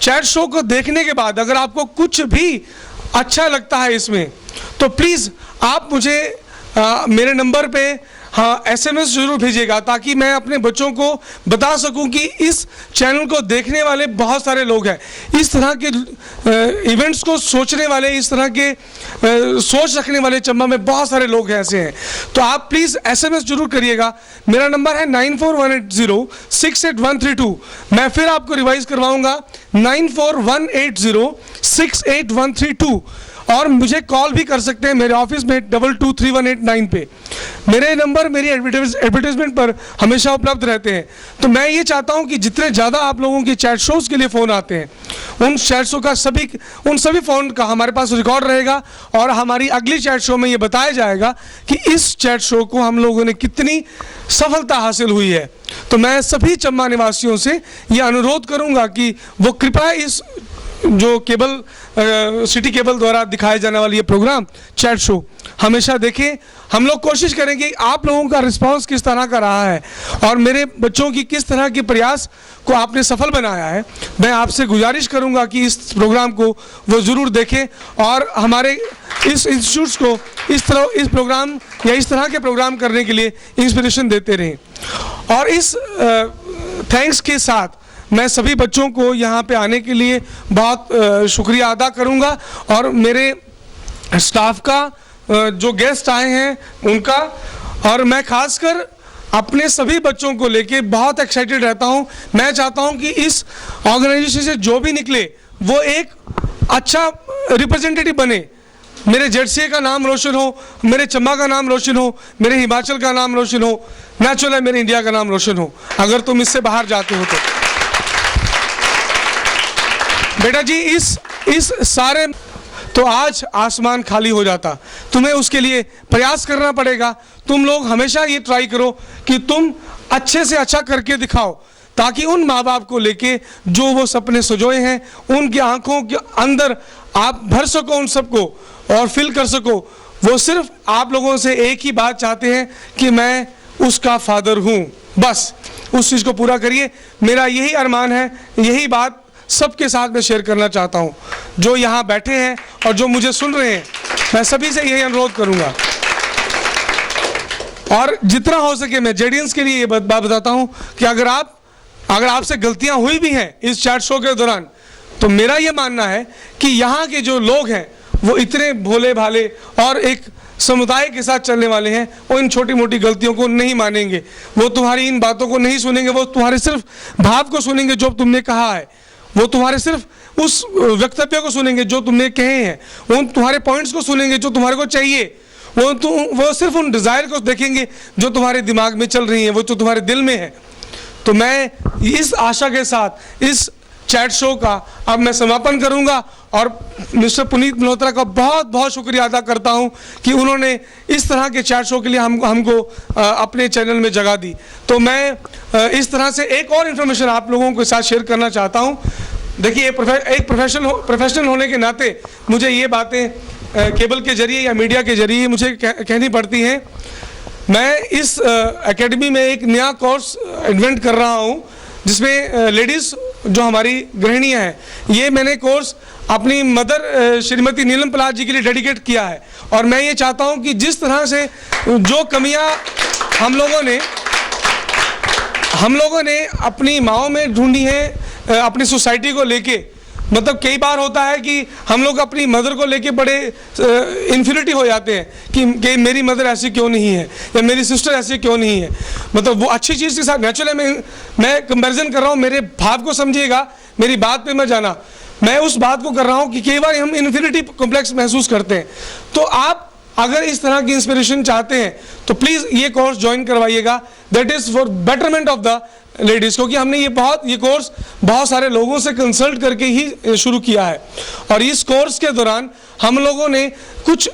[SPEAKER 13] चैट शो को देखने के बाद अगर आपको कुछ भी अच्छा लगता है इसमें, तो प्लीज़ आप मुझे मेरे नंबर पे SMS जरूर भेजिएगा, ताकि मैं अपने बच्चों को बता सकूं कि इस चैनल को देखने वाले बहुत सारे लोग हैं, इस तरह के इवेंट्स को सोचने वाले, इस तरह के सोच रखने वाले चंबा में बहुत सारे लोग ऐसे हैं। तो आप प्लीज़ SMS जरूर करिएगा। मेरा नंबर है 9418068132। मैं फिर आपको रिवाइज करवाऊंगा 9418068132। और मुझे कॉल भी कर सकते हैं मेरे ऑफिस में 223189 पे। मेरे नंबर मेरी एडवर्टाइजमेंट पर हमेशा उपलब्ध रहते हैं। तो मैं ये चाहता हूं कि जितने ज़्यादा आप लोगों के चैट शोज़ के लिए फ़ोन आते हैं, उन चैट शो का उन सभी फ़ोन का हमारे पास रिकॉर्ड रहेगा, और हमारी अगली चैट शो में ये बताया जाएगा कि इस चैट शो को हम लोगों ने कितनी सफलता हासिल हुई है। तो मैं सभी चंबा निवासियों से ये अनुरोध करूँगा कि वो कृपया इस जो सिटी केबल द्वारा दिखाए जाने वाली ये प्रोग्राम चैट शो हमेशा देखें। हम लोग कोशिश करेंगे आप लोगों का रिस्पांस किस तरह का रहा है और मेरे बच्चों की किस तरह के प्रयास को आपने सफल बनाया है। मैं आपसे गुजारिश करूंगा कि इस प्रोग्राम को वो ज़रूर देखें और हमारे इस इंस्टीट्यूट्स को इस प्रोग्राम या इस तरह के प्रोग्राम करने के लिए इंस्पिरेशन देते रहें। और इस थैंक्स के साथ मैं सभी बच्चों को यहाँ पे आने के लिए बहुत शुक्रिया अदा करूँगा, और मेरे स्टाफ का जो गेस्ट आए हैं उनका, और मैं खासकर अपने सभी बच्चों को लेके बहुत एक्साइटेड रहता हूँ। मैं चाहता हूँ कि इस ऑर्गेनाइजेशन से जो भी निकले वो एक अच्छा रिप्रेजेंटेटिव बने। मेरे ZCA का नाम रोशन हो, मेरे चंबा का नाम रोशन हो, मेरे हिमाचल का नाम रोशन हो, नेचुरल है मेरे इंडिया का नाम रोशन हो, अगर तुम इससे बाहर जाते हो तो। बेटा जी, इस सारे तो आज आसमान खाली हो जाता। तुम्हें उसके लिए प्रयास करना पड़ेगा। तुम लोग हमेशा ये ट्राई करो कि तुम अच्छे से अच्छा करके दिखाओ, ताकि उन माँ बाप को लेके जो वो सपने सजोए हैं उनकी आंखों के अंदर आप भर सको उन सबको और फिल कर सको। वो सिर्फ आप लोगों से एक ही बात चाहते हैं कि मैं उसका फादर हूँ, बस उस चीज़ को पूरा करिए। मेरा यही अरमान है, यही बात सबके साथ में शेयर करना चाहता हूँ। जो यहाँ बैठे हैं और जो मुझे सुन रहे हैं, मैं सभी से यही अनुरोध करूँगा, और जितना हो सके मैं जेडियंस के लिए ये बात बताता हूँ कि अगर आपसे गलतियाँ हुई भी हैं इस चैट शो के दौरान, तो मेरा ये मानना है कि यहाँ के जो लोग हैं वो इतने भोले भाले और एक समुदाय के साथ चलने वाले हैं। वो इन छोटी मोटी गलतियों को नहीं मानेंगे, वो तुम्हारी इन बातों को नहीं सुनेंगे, वो तुम्हारे सिर्फ भाव को सुनेंगे जो तुमने कहा है, वो तुम्हारे सिर्फ उस वक्तव्य को सुनेंगे जो तुमने कहे हैं, वो तुम्हारे पॉइंट्स को सुनेंगे जो तुम्हारे को चाहिए, वो सिर्फ उन डिज़ायर को देखेंगे जो तुम्हारे दिमाग में चल रही हैं, वो जो तुम्हारे दिल में है। तो मैं इस आशा के साथ इस चैट शो का अब मैं समापन करूंगा, और मिस्टर पुनीत मल्होत्रा का बहुत बहुत शुक्रिया अदा करता हूं कि उन्होंने इस तरह के चैट शो के लिए हमको अपने चैनल में जगह दी। तो मैं इस तरह से एक और इन्फॉर्मेशन आप लोगों के साथ शेयर करना चाहता हूं। देखिए, एक प्रोफेशनल होने के नाते मुझे ये बातें केबल के जरिए या मीडिया के जरिए मुझे कहनी पड़ती हैं। मैं इस एकेडमी में एक नया कोर्स इन्वेंट कर रहा हूँ, जिसमें लेडीज़ जो हमारी गृहिणियाँ हैं, ये मैंने कोर्स अपनी मदर श्रीमती नीलम पलाश जी के लिए डेडिकेट किया है। और मैं ये चाहता हूँ कि जिस तरह से जो कमियाँ हम लोगों ने अपनी माँओं में ढूंढी हैं अपनी सोसाइटी को लेके, मतलब कई बार होता है कि हम लोग अपनी मदर को लेके बड़े इन्फिनिटी हो जाते हैं कि मेरी मदर ऐसी क्यों नहीं है या मेरी सिस्टर ऐसी क्यों नहीं है। मतलब वो अच्छी चीज़ के साथ नेचुरली मैं कंपैरिजन कर रहा हूँ, मेरे भाव को समझिएगा, मेरी बात पे मैं जाना, मैं उस बात को कर रहा हूँ कि कई बार हम इन्फिनिटी कॉम्प्लेक्स महसूस करते हैं। तो आप अगर इस तरह की इंस्पिरेशन चाहते हैं तो प्लीज़ ये कोर्स ज्वाइन करवाइएगा, that is for betterment of the ladies, क्योंकि हमने ये कोर्स बहुत सारे लोगों से कंसल्ट करके ही शुरू किया है। और इस कोर्स के दौरान हम लोगों ने कुछ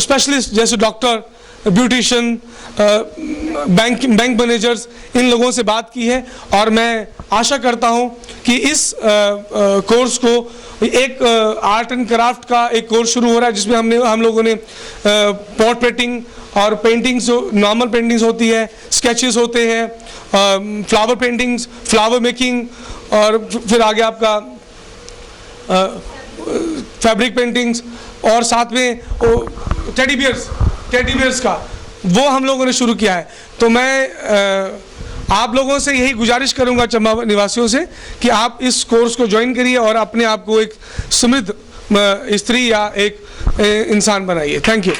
[SPEAKER 13] स्पेशलिस्ट जैसे डॉक्टर, ब्यूटिशियन, बैंक मैनेजर्स, इन लोगों से बात की है। और मैं आशा करता हूं कि इस कोर्स को एक आर्ट एंड क्राफ्ट का एक कोर्स शुरू हो रहा है जिसमें हम लोगों ने पॉट पेंटिंग और पेंटिंग्स, नॉर्मल पेंटिंग्स होती है, स्केचेस होते हैं, फ्लावर पेंटिंग्स, फ्लावर मेकिंग, और फिर आगे आपका फैब्रिक पेंटिंग्स, और साथ में टेडी बियर्स का वो हम लोगों ने शुरू किया है। तो मैं आप लोगों से यही गुजारिश करूंगा, चंबा निवासियों से, कि आप इस कोर्स को ज्वाइन करिए और अपने आप को एक समृद्ध स्त्री या एक इंसान बनाइए। Thank you.